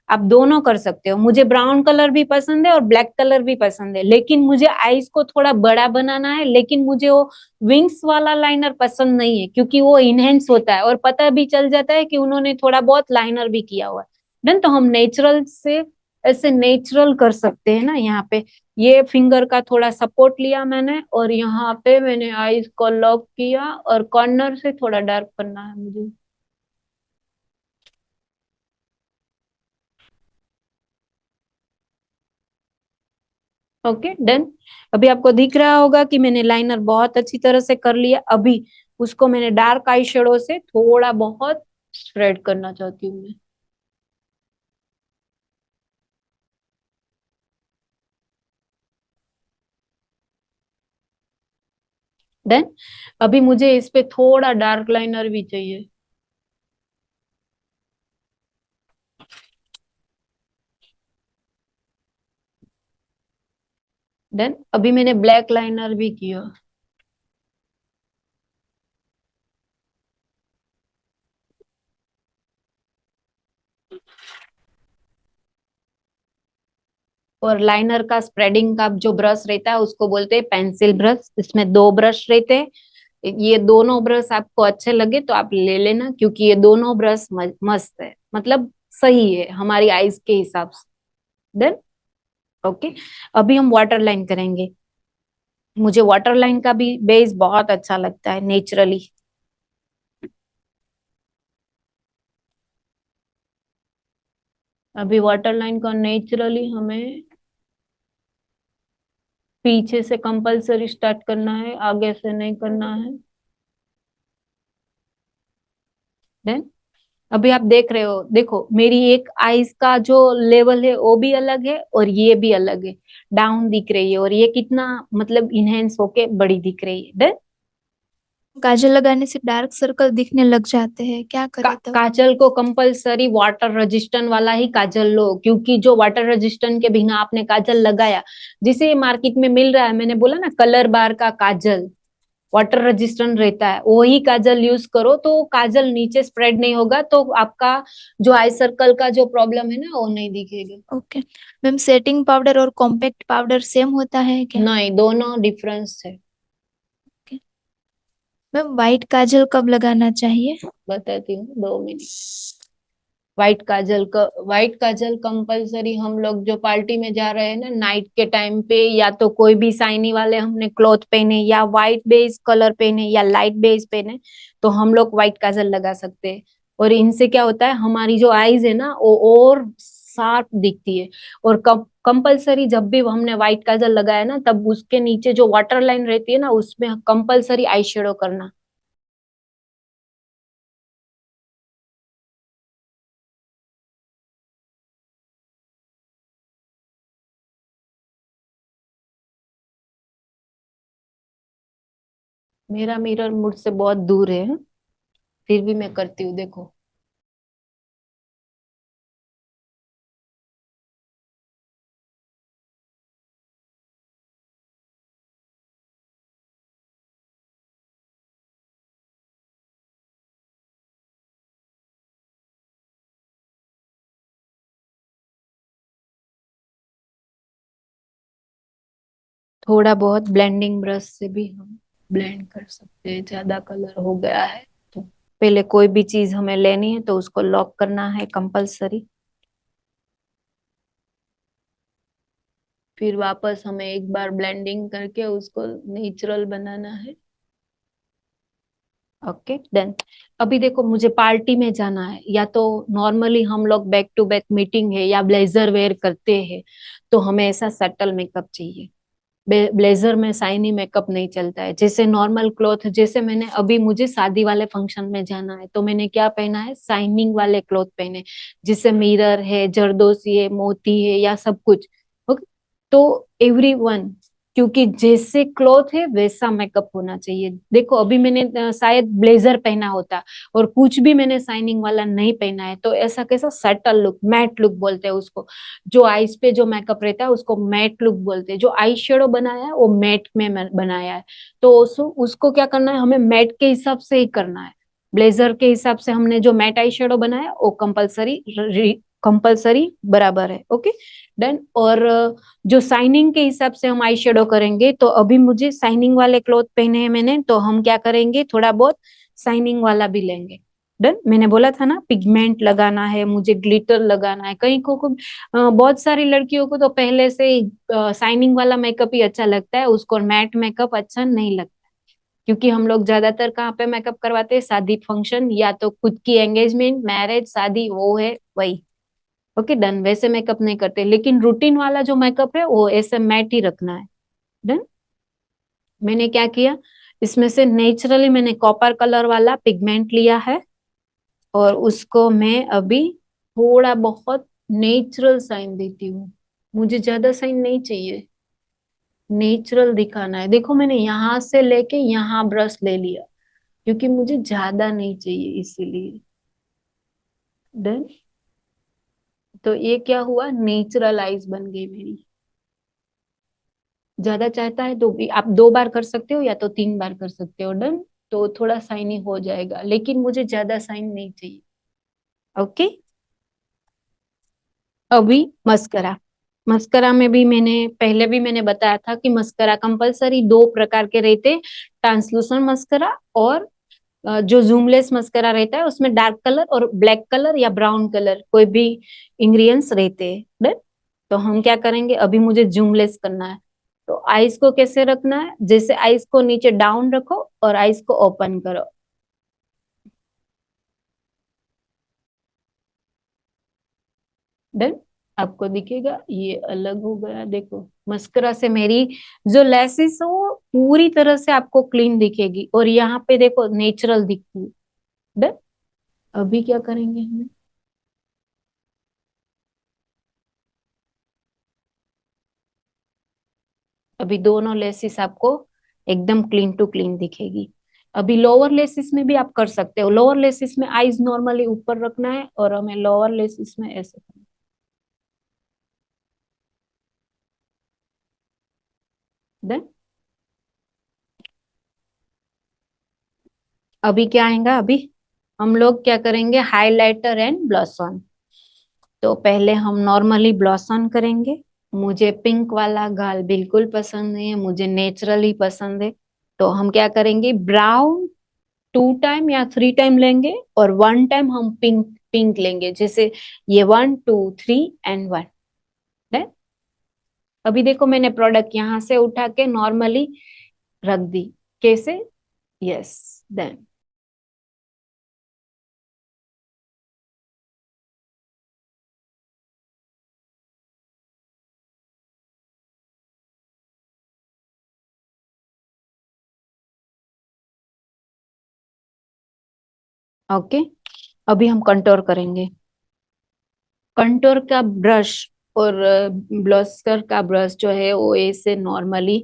आप दोनों कर सकते हो। मुझे ब्राउन कलर भी पसंद है और ब्लैक कलर भी पसंद है, लेकिन मुझे आईज को थोड़ा बड़ा बनाना है, लेकिन मुझे वो विंग्स वाला लाइनर पसंद नहीं है क्योंकि वो इनहेंस होता है और पता भी चल जाता है कि उन्होंने थोड़ा बहुत लाइनर भी किया हुआ है। देन तो हम नेचुरल से ऐसे नेचुरल कर सकते हैं ना। यहाँ पे ये फिंगर का थोड़ा सपोर्ट लिया मैंने और यहाँ पे मैंने आईज को लॉक किया और कॉर्नर से थोड़ा डार्क करना है मुझे। Okay done. अभी आपको दिख रहा होगा कि मैंने लाइनर बहुत अच्छी तरह से कर लिया। अभी उसको मैंने डार्क आई शेडो से थोड़ा बहुत स्प्रेड करना चाहती हूँ मैं। डन। अभी मुझे इस पे थोड़ा डार्क लाइनर भी चाहिए। डन। अभी मैंने ब्लैक लाइनर भी किया और लाइनर का स्प्रेडिंग का जो ब्रश रहता है उसको बोलते हैं पेंसिल ब्रश। इसमें दो ब्रश रहते हैं, ये दोनों ब्रश आपको अच्छे लगे तो आप ले लेना, क्योंकि ये दोनों ब्रश मस्त है, मतलब सही है हमारी आईज के हिसाब से। डन। ओके। अभी हम वाटर लाइन करेंगे। मुझे वाटर लाइन का भी बेस बहुत अच्छा लगता है नेचुरली। अभी वाटर लाइन का नेचुरली हमें पीछे से कंपलसरी स्टार्ट करना है, आगे से नहीं करना है। देन अभी आप देख रहे हो, देखो मेरी एक आईज का जो लेवल है वो भी अलग है और ये भी अलग है, डाउन दिख रही है और ये कितना मतलब इनहेंस होके बड़ी दिख रही है। देन काजल लगाने से डार्क सर्कल दिखने लग जाते हैं, क्या करें तब? काजल को कंपलसरी वाटर रेजिस्टेंट वाला ही काजल लो, क्योंकि जो वाटर रेजिस्टेंट के बिना आपने काजल लगाया, जिसे मार्केट में मिल रहा है, मैंने बोला ना कलर बार का काजल वाटर रेजिस्टेंट रहता है, वही काजल यूज करो तो काजल नीचे स्प्रेड नहीं होगा, तो आपका जो आई सर्कल का जो प्रॉब्लम है ना वो नहीं दिखेगा। ओके मैम, सेटिंग पाउडर और कॉम्पैक्ट पाउडर सेम होता है क्या? नहीं, दोनों डिफरेंस है। Okay. मैम, व्हाइट काजल कब लगाना चाहिए? बताती हूँ, 2 मिनट। व्हाइट काजल कंपलसरी हम लोग जो पार्टी में जा रहे हैं ना नाइट के टाइम पे, या तो कोई भी साइनी वाले हमने क्लॉथ पहने या व्हाइट बेस कलर पहने या लाइट बेस पहने, तो हम लोग व्हाइट काजल लगा सकते हैं। और इनसे क्या होता है, हमारी जो आईज है ना वो और शार्प दिखती है। और कंपलसरी जब भी हमने व्हाइट काजल लगाया ना, तब उसके नीचे जो वाटर लाइन रहती है ना उसमें कंपलसरी आई शेडो करना। मेरा मिरर मुझसे बहुत दूर है, फिर भी मैं करती हूँ, देखो। थोड़ा बहुत ब्लेंडिंग ब्रश से भी हम ब्लेंड कर सकते हैं, ज्यादा कलर हो गया है तो। पहले कोई भी चीज हमें लेनी है तो उसको लॉक करना है कंपलसरी, फिर वापस हमें एक बार ब्लेंडिंग करके उसको नेचुरल बनाना है। Okay done. अभी देखो, मुझे पार्टी में जाना है, या तो नॉर्मली हम लोग बैक टू बैक मीटिंग है या ब्लेजर वेयर करते हैं, तो हमें ऐसा सटल मेकअप चाहिए। ब्लेजर में शाइनी मेकअप नहीं चलता है। जैसे नॉर्मल क्लॉथ, जैसे मैंने अभी, मुझे शादी वाले फंक्शन में जाना है तो मैंने क्या पहना है, शाइनिंग वाले क्लॉथ पहने, जिससे मिरर है, जरदोसी है, मोती है, या सब कुछ। ओके। तो एवरीवन, क्योंकि जैसे क्लॉथ है वैसा मेकअप होना चाहिए। देखो अभी मैंने शायद ब्लेजर पहना होता और कुछ भी मैंने शाइनिंग वाला नहीं पहना है, तो ऐसा कैसा सटल लुक, मैट लुक बोलते हैं उसको। जो आईज पे जो मेकअप रहता है उसको मैट लुक बोलते हैं। जो आई शेडो बनाया है वो मैट में बनाया है। तो उसको क्या करना है, हमें मैट के हिसाब से ही करना है। ब्लेजर के हिसाब से हमने जो मैट आई शेडो बनाया वो कंपलसरी, कंपलसरी बराबर है। Okay done. और जो साइनिंग के हिसाब से हम आई शेडो करेंगे, तो अभी मुझे साइनिंग वाले क्लॉथ पहने हैं मैंने, तो हम क्या करेंगे, थोड़ा बहुत साइनिंग वाला भी लेंगे। डन। मैंने बोला था ना, पिगमेंट लगाना है मुझे, ग्लिटर लगाना है। कहीं को बहुत सारी लड़कियों को तो पहले से ही शाइनिंग वाला मेकअप ही अच्छा लगता है, उसको मैट मेकअप अच्छा नहीं लगता। क्योंकि हम लोग ज्यादातर कहाँ पे मेकअप करवाते हैं, शादी फंक्शन या तो खुद की एंगेजमेंट, मैरिज, शादी, वो है वही। Okay done. वैसे मेकअप नहीं करते, लेकिन रूटीन वाला जो मेकअप है वो ऐसे मैट ही रखना है। डन। मैंने क्या किया, इसमें से नेचुरली मैंने कॉपर कलर वाला पिगमेंट लिया है, और उसको मैं अभी थोड़ा बहुत नेचुरल साइन देती हूँ। मुझे ज्यादा साइन नहीं चाहिए, नेचुरल दिखाना है। देखो मैंने यहाँ से लेके यहाँ ब्रश ले लिया, क्योंकि मुझे ज्यादा नहीं चाहिए इसीलिए। डन। तो ये क्या हुआ, नेचुरल आइज बन गई मेरी। ज्यादा चाहता है तो भी आप 2 बार कर सकते हो या तो 3 बार कर सकते हो। डन। तो थोड़ा साइनी हो जाएगा, लेकिन मुझे ज्यादा साइन नहीं चाहिए। ओके। अभी मस्करा। मस्करा में भी मैंने पहले भी मैंने बताया था कि मस्करा कंपलसरी 2 प्रकार के रहते, ट्रांसलूसेंट मस्करा और जो जूमलेस मस्करा रहता है उसमें डार्क कलर और ब्लैक कलर या ब्राउन कलर कोई भी इंग्रेडिएंट्स रहते हैं। Done? तो हम क्या करेंगे, अभी मुझे जूमलेस करना है। तो आईज को कैसे रखना है, जैसे आईज को नीचे डाउन रखो और आईज को ओपन करो। डन। आपको दिखेगा ये अलग हो गया, देखो मस्करा से मेरी जो लेसिस हो वो पूरी तरह से आपको क्लीन दिखेगी, और यहाँ पे देखो नेचुरल दिखती है। डन। अभी क्या करेंगे हम, अभी दोनों लेसिस आपको एकदम क्लीन टू क्लीन दिखेगी। अभी लोअर लेसिस में भी आप कर सकते हो। लोअर लेसिस में आईज नॉर्मली ऊपर रखना है और हमें लोअर लेसिस में ऐसे करना है। Done? अभी क्या आएगा, अभी हम लोग क्या करेंगे, हाइलाइटर एंड ब्लश ऑन। तो पहले हम नॉर्मली ब्लश ऑन करेंगे। मुझे पिंक वाला गाल बिल्कुल पसंद नहीं है, मुझे नेचुरली पसंद है। तो हम क्या करेंगे, ब्राउन 2 टाइम या 3 टाइम लेंगे, और 1 टाइम हम पिंक पिंक लेंगे, जैसे ये 1 2 3 एंड 1 है। अभी देखो मैंने प्रोडक्ट यहाँ से उठा के नॉर्मली रख दी, कैसे, यस देन। ओके। अभी हम कंटोर करेंगे। कंटोर का ब्रश और ब्लशर का ब्रश जो है वो ऐसे नॉर्मली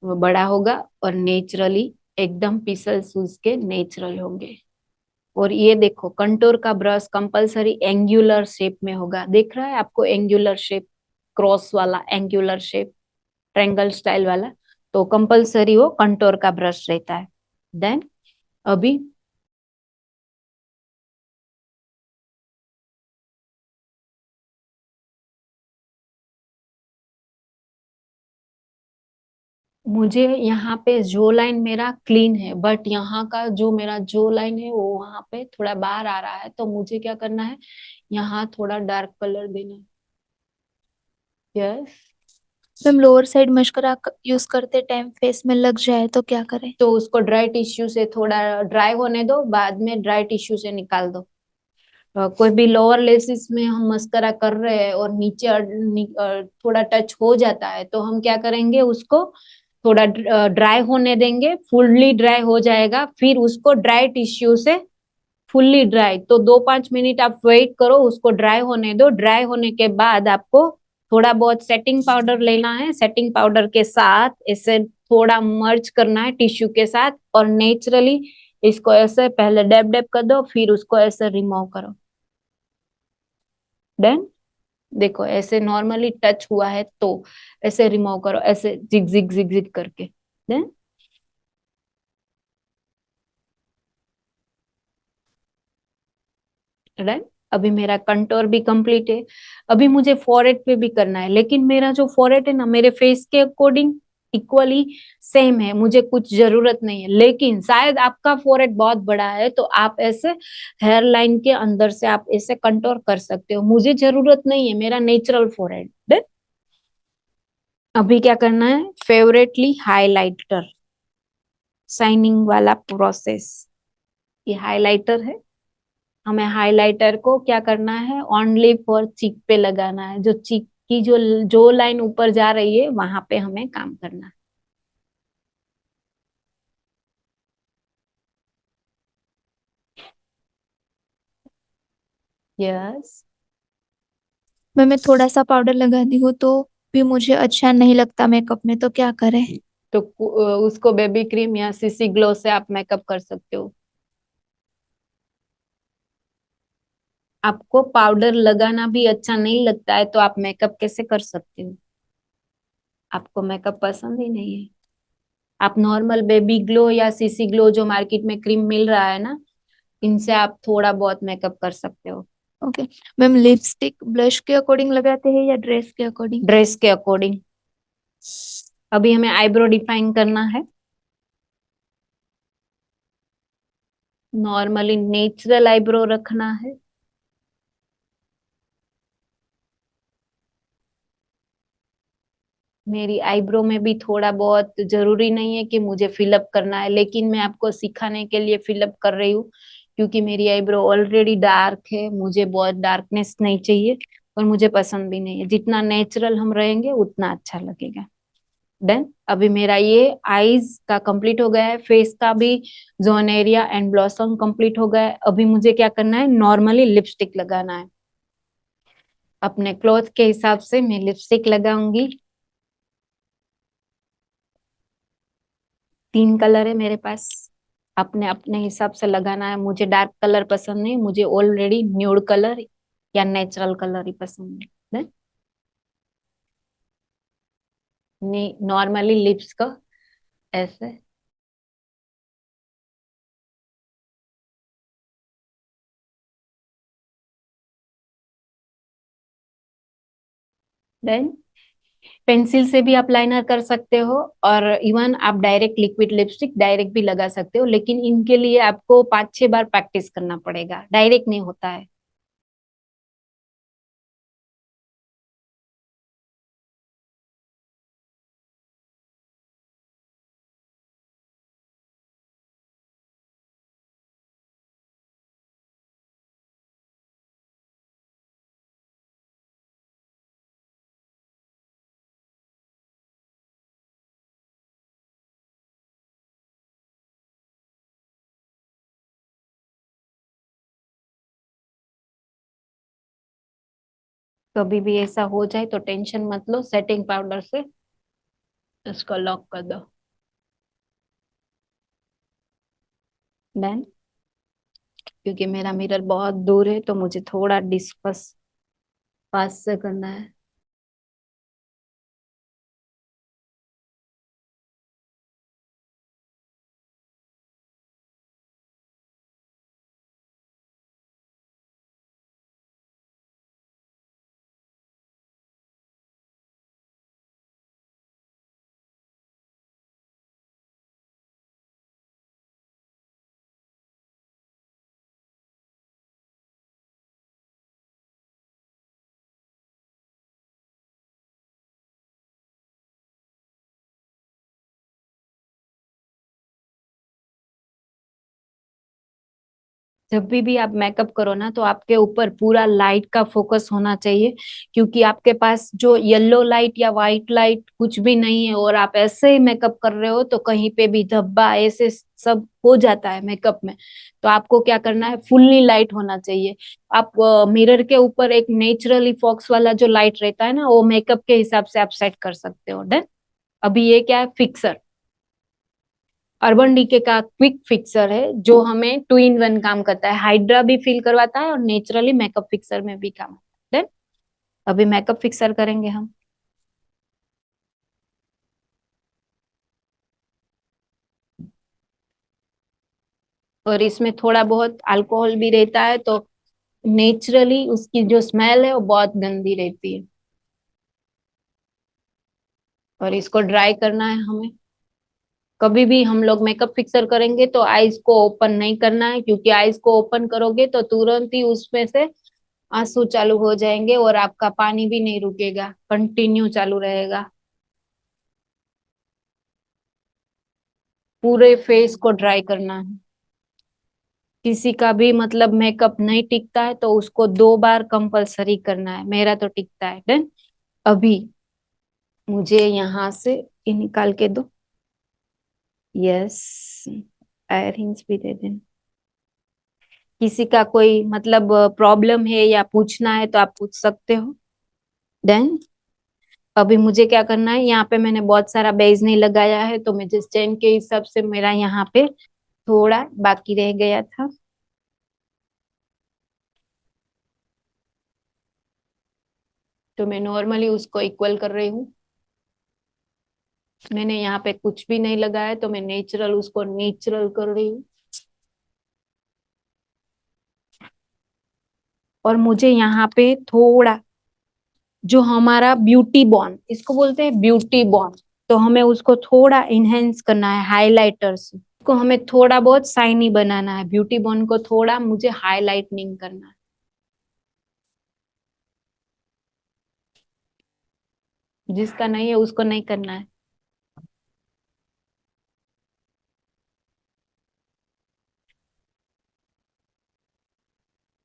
बड़ा होगा और नेचुरली एकदम पिसल सूज के नेचुरल होंगे। और ये देखो कंटूर का ब्रश कंपलसरी एंगुलर शेप में होगा, दिख रहा है आपको एंगुलर शेप, क्रॉस वाला एंगुलर शेप, ट्रायंगल स्टाइल वाला, तो कंपलसरी वो कंटूर का ब्रश रहता है। देन अभी मुझे यहाँ पे जो लाइन मेरा क्लीन है, बट यहाँ का जो मेरा जो लाइन है वो वहां पे थोड़ा बाहर आ रहा है, तो मुझे क्या करना है, यहाँ थोड़ा डार्क कलर देना है। Yes. Ma'am lower side mascara use करते टाइम फेस में लग जाए तो क्या करें? तो उसको ड्राई टिश्यू से थोड़ा ड्राई होने दो, बाद में ड्राई टिश्यू से निकाल दो। कोई भी लोअर लेसिस में हम मस्करा कर रहे हैं और नीचे थोड़ा टच हो जाता है, तो हम क्या करेंगे, उसको थोड़ा ड्राई होने देंगे, फुल्ली ड्राई हो जाएगा, फिर उसको ड्राई टिश्यू से फुल्ली ड्राई, तो 2-5 मिनट आप वेट करो, उसको ड्राई होने दो। ड्राई होने के बाद आपको थोड़ा बहुत सेटिंग पाउडर लेना है, सेटिंग पाउडर के साथ इसे थोड़ा मर्ज करना है टिश्यू के साथ, और नेचुरली इसको ऐसे पहले डैब डैब कर दो, फिर उसको ऐसे रिमूव करो। डन। देखो ऐसे नॉर्मली टच हुआ है तो ऐसे रिमूव करो, ऐसे जिग जिग जिग जिग करके। Then done. अभी मेरा कंटूर भी कंप्लीट है। अभी मुझे फोrehead पे भी करना है, लेकिन मेरा जो फोrehead है ना, मेरे फेस के अकॉर्डिंग इक्वली सेम है, मुझे कुछ जरूरत नहीं है। लेकिन शायद आपका फोrehead बहुत बड़ा है, तो आप ऐसे हेयर लाइन के अंदर से आप ऐसे कंटूर कर सकते हो, मुझे जरूरत नहीं है, मेरा नेचुरल फोrehead। अभी क्या करना है, फेवरेटली हाइलाइटर, शाइनिंग वाला प्रोसेस, ये हाइलाइटर है। हमें हाइलाइटर को क्या करना है, ओनली फॉर चीक पे लगाना है, जो चीक की जो जो लाइन ऊपर जा रही है वहां पे हमें काम करना है। यस। मैं थोड़ा सा पाउडर लगा दी हूँ तो भी मुझे अच्छा नहीं लगता मेकअप में, तो क्या करें? तो उसको बेबी क्रीम या सीसी ग्लो से आप मेकअप कर सकते हो। आपको पाउडर लगाना भी अच्छा नहीं लगता है, तो आप मेकअप कैसे कर सकते हो? आपको मेकअप पसंद ही नहीं है। आप नॉर्मल बेबी ग्लो या सीसी ग्लो जो मार्केट में क्रीम मिल रहा है ना, इनसे आप थोड़ा बहुत मेकअप कर सकते हो। ओके। मैम लिपस्टिक ब्लश के अकॉर्डिंग लगाते हैं या ड्रेस के अकॉर्डिंग? ड्रेस के अकॉर्डिंग। अभी हमें आईब्रो डिफाइन करना है। नॉर्मली नेचुरल आईब्रो रखना है। मेरी आईब्रो में भी थोड़ा बहुत, जरूरी नहीं है कि मुझे फिलअप करना है, लेकिन मैं आपको सिखाने के लिए फिलअप कर रही हूँ, क्योंकि मेरी आईब्रो ऑलरेडी डार्क है, मुझे बहुत डार्कनेस नहीं चाहिए, और मुझे पसंद भी नहीं है। जितना नेचुरल हम रहेंगे उतना अच्छा लगेगा। डन। अभी मेरा ये आईज का कंप्लीट हो गया है, फेस का भी zone area and blossom complete हो गया है। अभी मुझे क्या करना है, नॉर्मली लिपस्टिक लगाना है। अपने क्लॉथ के हिसाब से मैं लिपस्टिक लगाऊंगी। 3 कलर है मेरे पास, अपने अपने हिसाब से लगाना है। मुझे डार्क कलर पसंद नहीं, मुझे ऑलरेडी न्यूड कलर या नेचुरल कलर ही पसंद है। नॉर्मली लिप्स का ऐसे। देन पेंसिल से भी आप लाइनर कर सकते हो, और इवन आप डायरेक्ट लिक्विड लिपस्टिक डायरेक्ट भी लगा सकते हो, लेकिन इनके लिए आपको 5-6 बार प्रैक्टिस करना पड़ेगा, डायरेक्ट नहीं होता है। कभी भी ऐसा हो जाए तो टेंशन मत लो, सेटिंग पाउडर से इसको लॉक कर दो। डन। क्योंकि मेरा मिरर बहुत दूर है तो मुझे थोड़ा डिस्कस पास से करना है। जब भी आप मेकअप करो ना तो आपके ऊपर पूरा लाइट का फोकस होना चाहिए, क्योंकि आपके पास जो येलो लाइट या व्हाइट लाइट कुछ भी नहीं है और आप ऐसे ही मेकअप कर रहे हो तो कहीं पे भी धब्बा ऐसे सब हो जाता है मेकअप में। तो आपको क्या करना है, फुल्ली लाइट होना चाहिए। आप मिरर के ऊपर एक नेचुरली फॉक्स वाला जो लाइट रहता है ना, वो मेकअप के हिसाब से आप सेट कर सकते हो। डन। अभी ये क्या है, फिक्सर। अर्बन डीके का क्विक फिक्सर है जो हमें 2 in 1 काम करता है, हाइड्रा भी फील करवाता है और नेचुरली मेकअप फिक्सर में भी काम करता है। अभी मेकअप फिक्सर करेंगे हम। और इसमें थोड़ा बहुत अल्कोहल भी रहता है तो नेचुरली उसकी जो स्मेल है वो बहुत गंदी रहती है। और इसको ड्राई करना है हमें। कभी भी हम लोग मेकअप फिक्सर करेंगे तो आईज को ओपन नहीं करना है, क्योंकि आईज को ओपन करोगे तो तुरंत ही उसमें से आंसू चालू हो जाएंगे और आपका पानी भी नहीं रुकेगा, कंटिन्यू चालू रहेगा। पूरे फेस को ड्राई करना है। किसी का भी मतलब मेकअप नहीं टिकता है तो उसको 2 बार कंपलसरी करना है, मेरा तो टिकता है। डन। अभी मुझे यहाँ से ये निकाल के दो। यस, इयररिंग्स भी दे देना। किसी का कोई मतलब प्रॉब्लम है या पूछना है तो आप पूछ सकते हो। डन। अभी मुझे क्या करना है, यहाँ पे मैंने बहुत सारा बेस नहीं लगाया है तो मुझे चेन के हिसाब से मेरा यहाँ पे थोड़ा बाकी रह गया था। तो मैं नॉर्मली उसको इक्वल कर रही हूँ। मैंने यहाँ पे कुछ भी नहीं लगाया तो मैं नेचुरल उसको नेचुरल कर रही हूँ। और मुझे यहाँ पे थोड़ा जो हमारा ब्यूटी बॉन्ड, इसको बोलते हैं ब्यूटी बॉन्ड, तो हमें उसको थोड़ा इनहेंस करना है हाइलाइटर से। उसको हमें थोड़ा बहुत शाइनी बनाना है, ब्यूटी बॉन्ड को थोड़ा मुझे हाईलाइटनिंग करना है। जिसका नहीं है उसको नहीं करना है।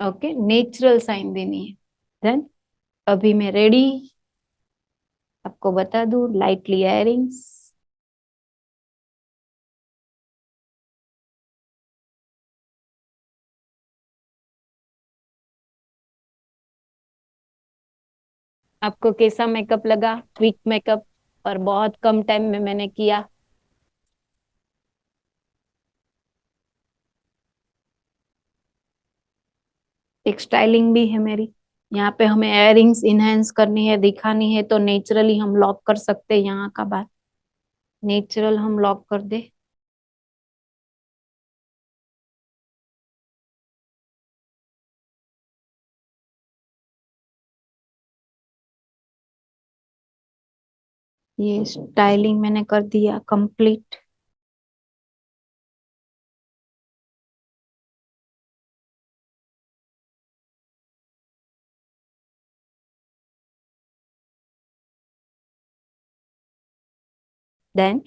ओके, नेचुरल साइन देनी है। देन अभी मैं रेडी। आपको बता दूं, लाइटली इयररिंग्स। आपको कैसा मेकअप लगा, क्विक मेकअप और बहुत कम टाइम में मैंने किया। एक स्टाइलिंग भी है मेरी। यहाँ पे हमें इयररिंग्स इनहेंस करनी है, दिखानी है, तो नेचुरली हम लॉक कर सकते हैं। यहाँ का बात नेचुरल हम लॉक कर दे। ये स्टाइलिंग मैंने कर दिया कंप्लीट। देन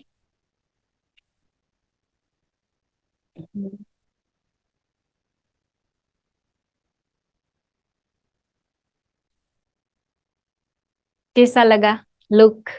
कैसा लगा लुक?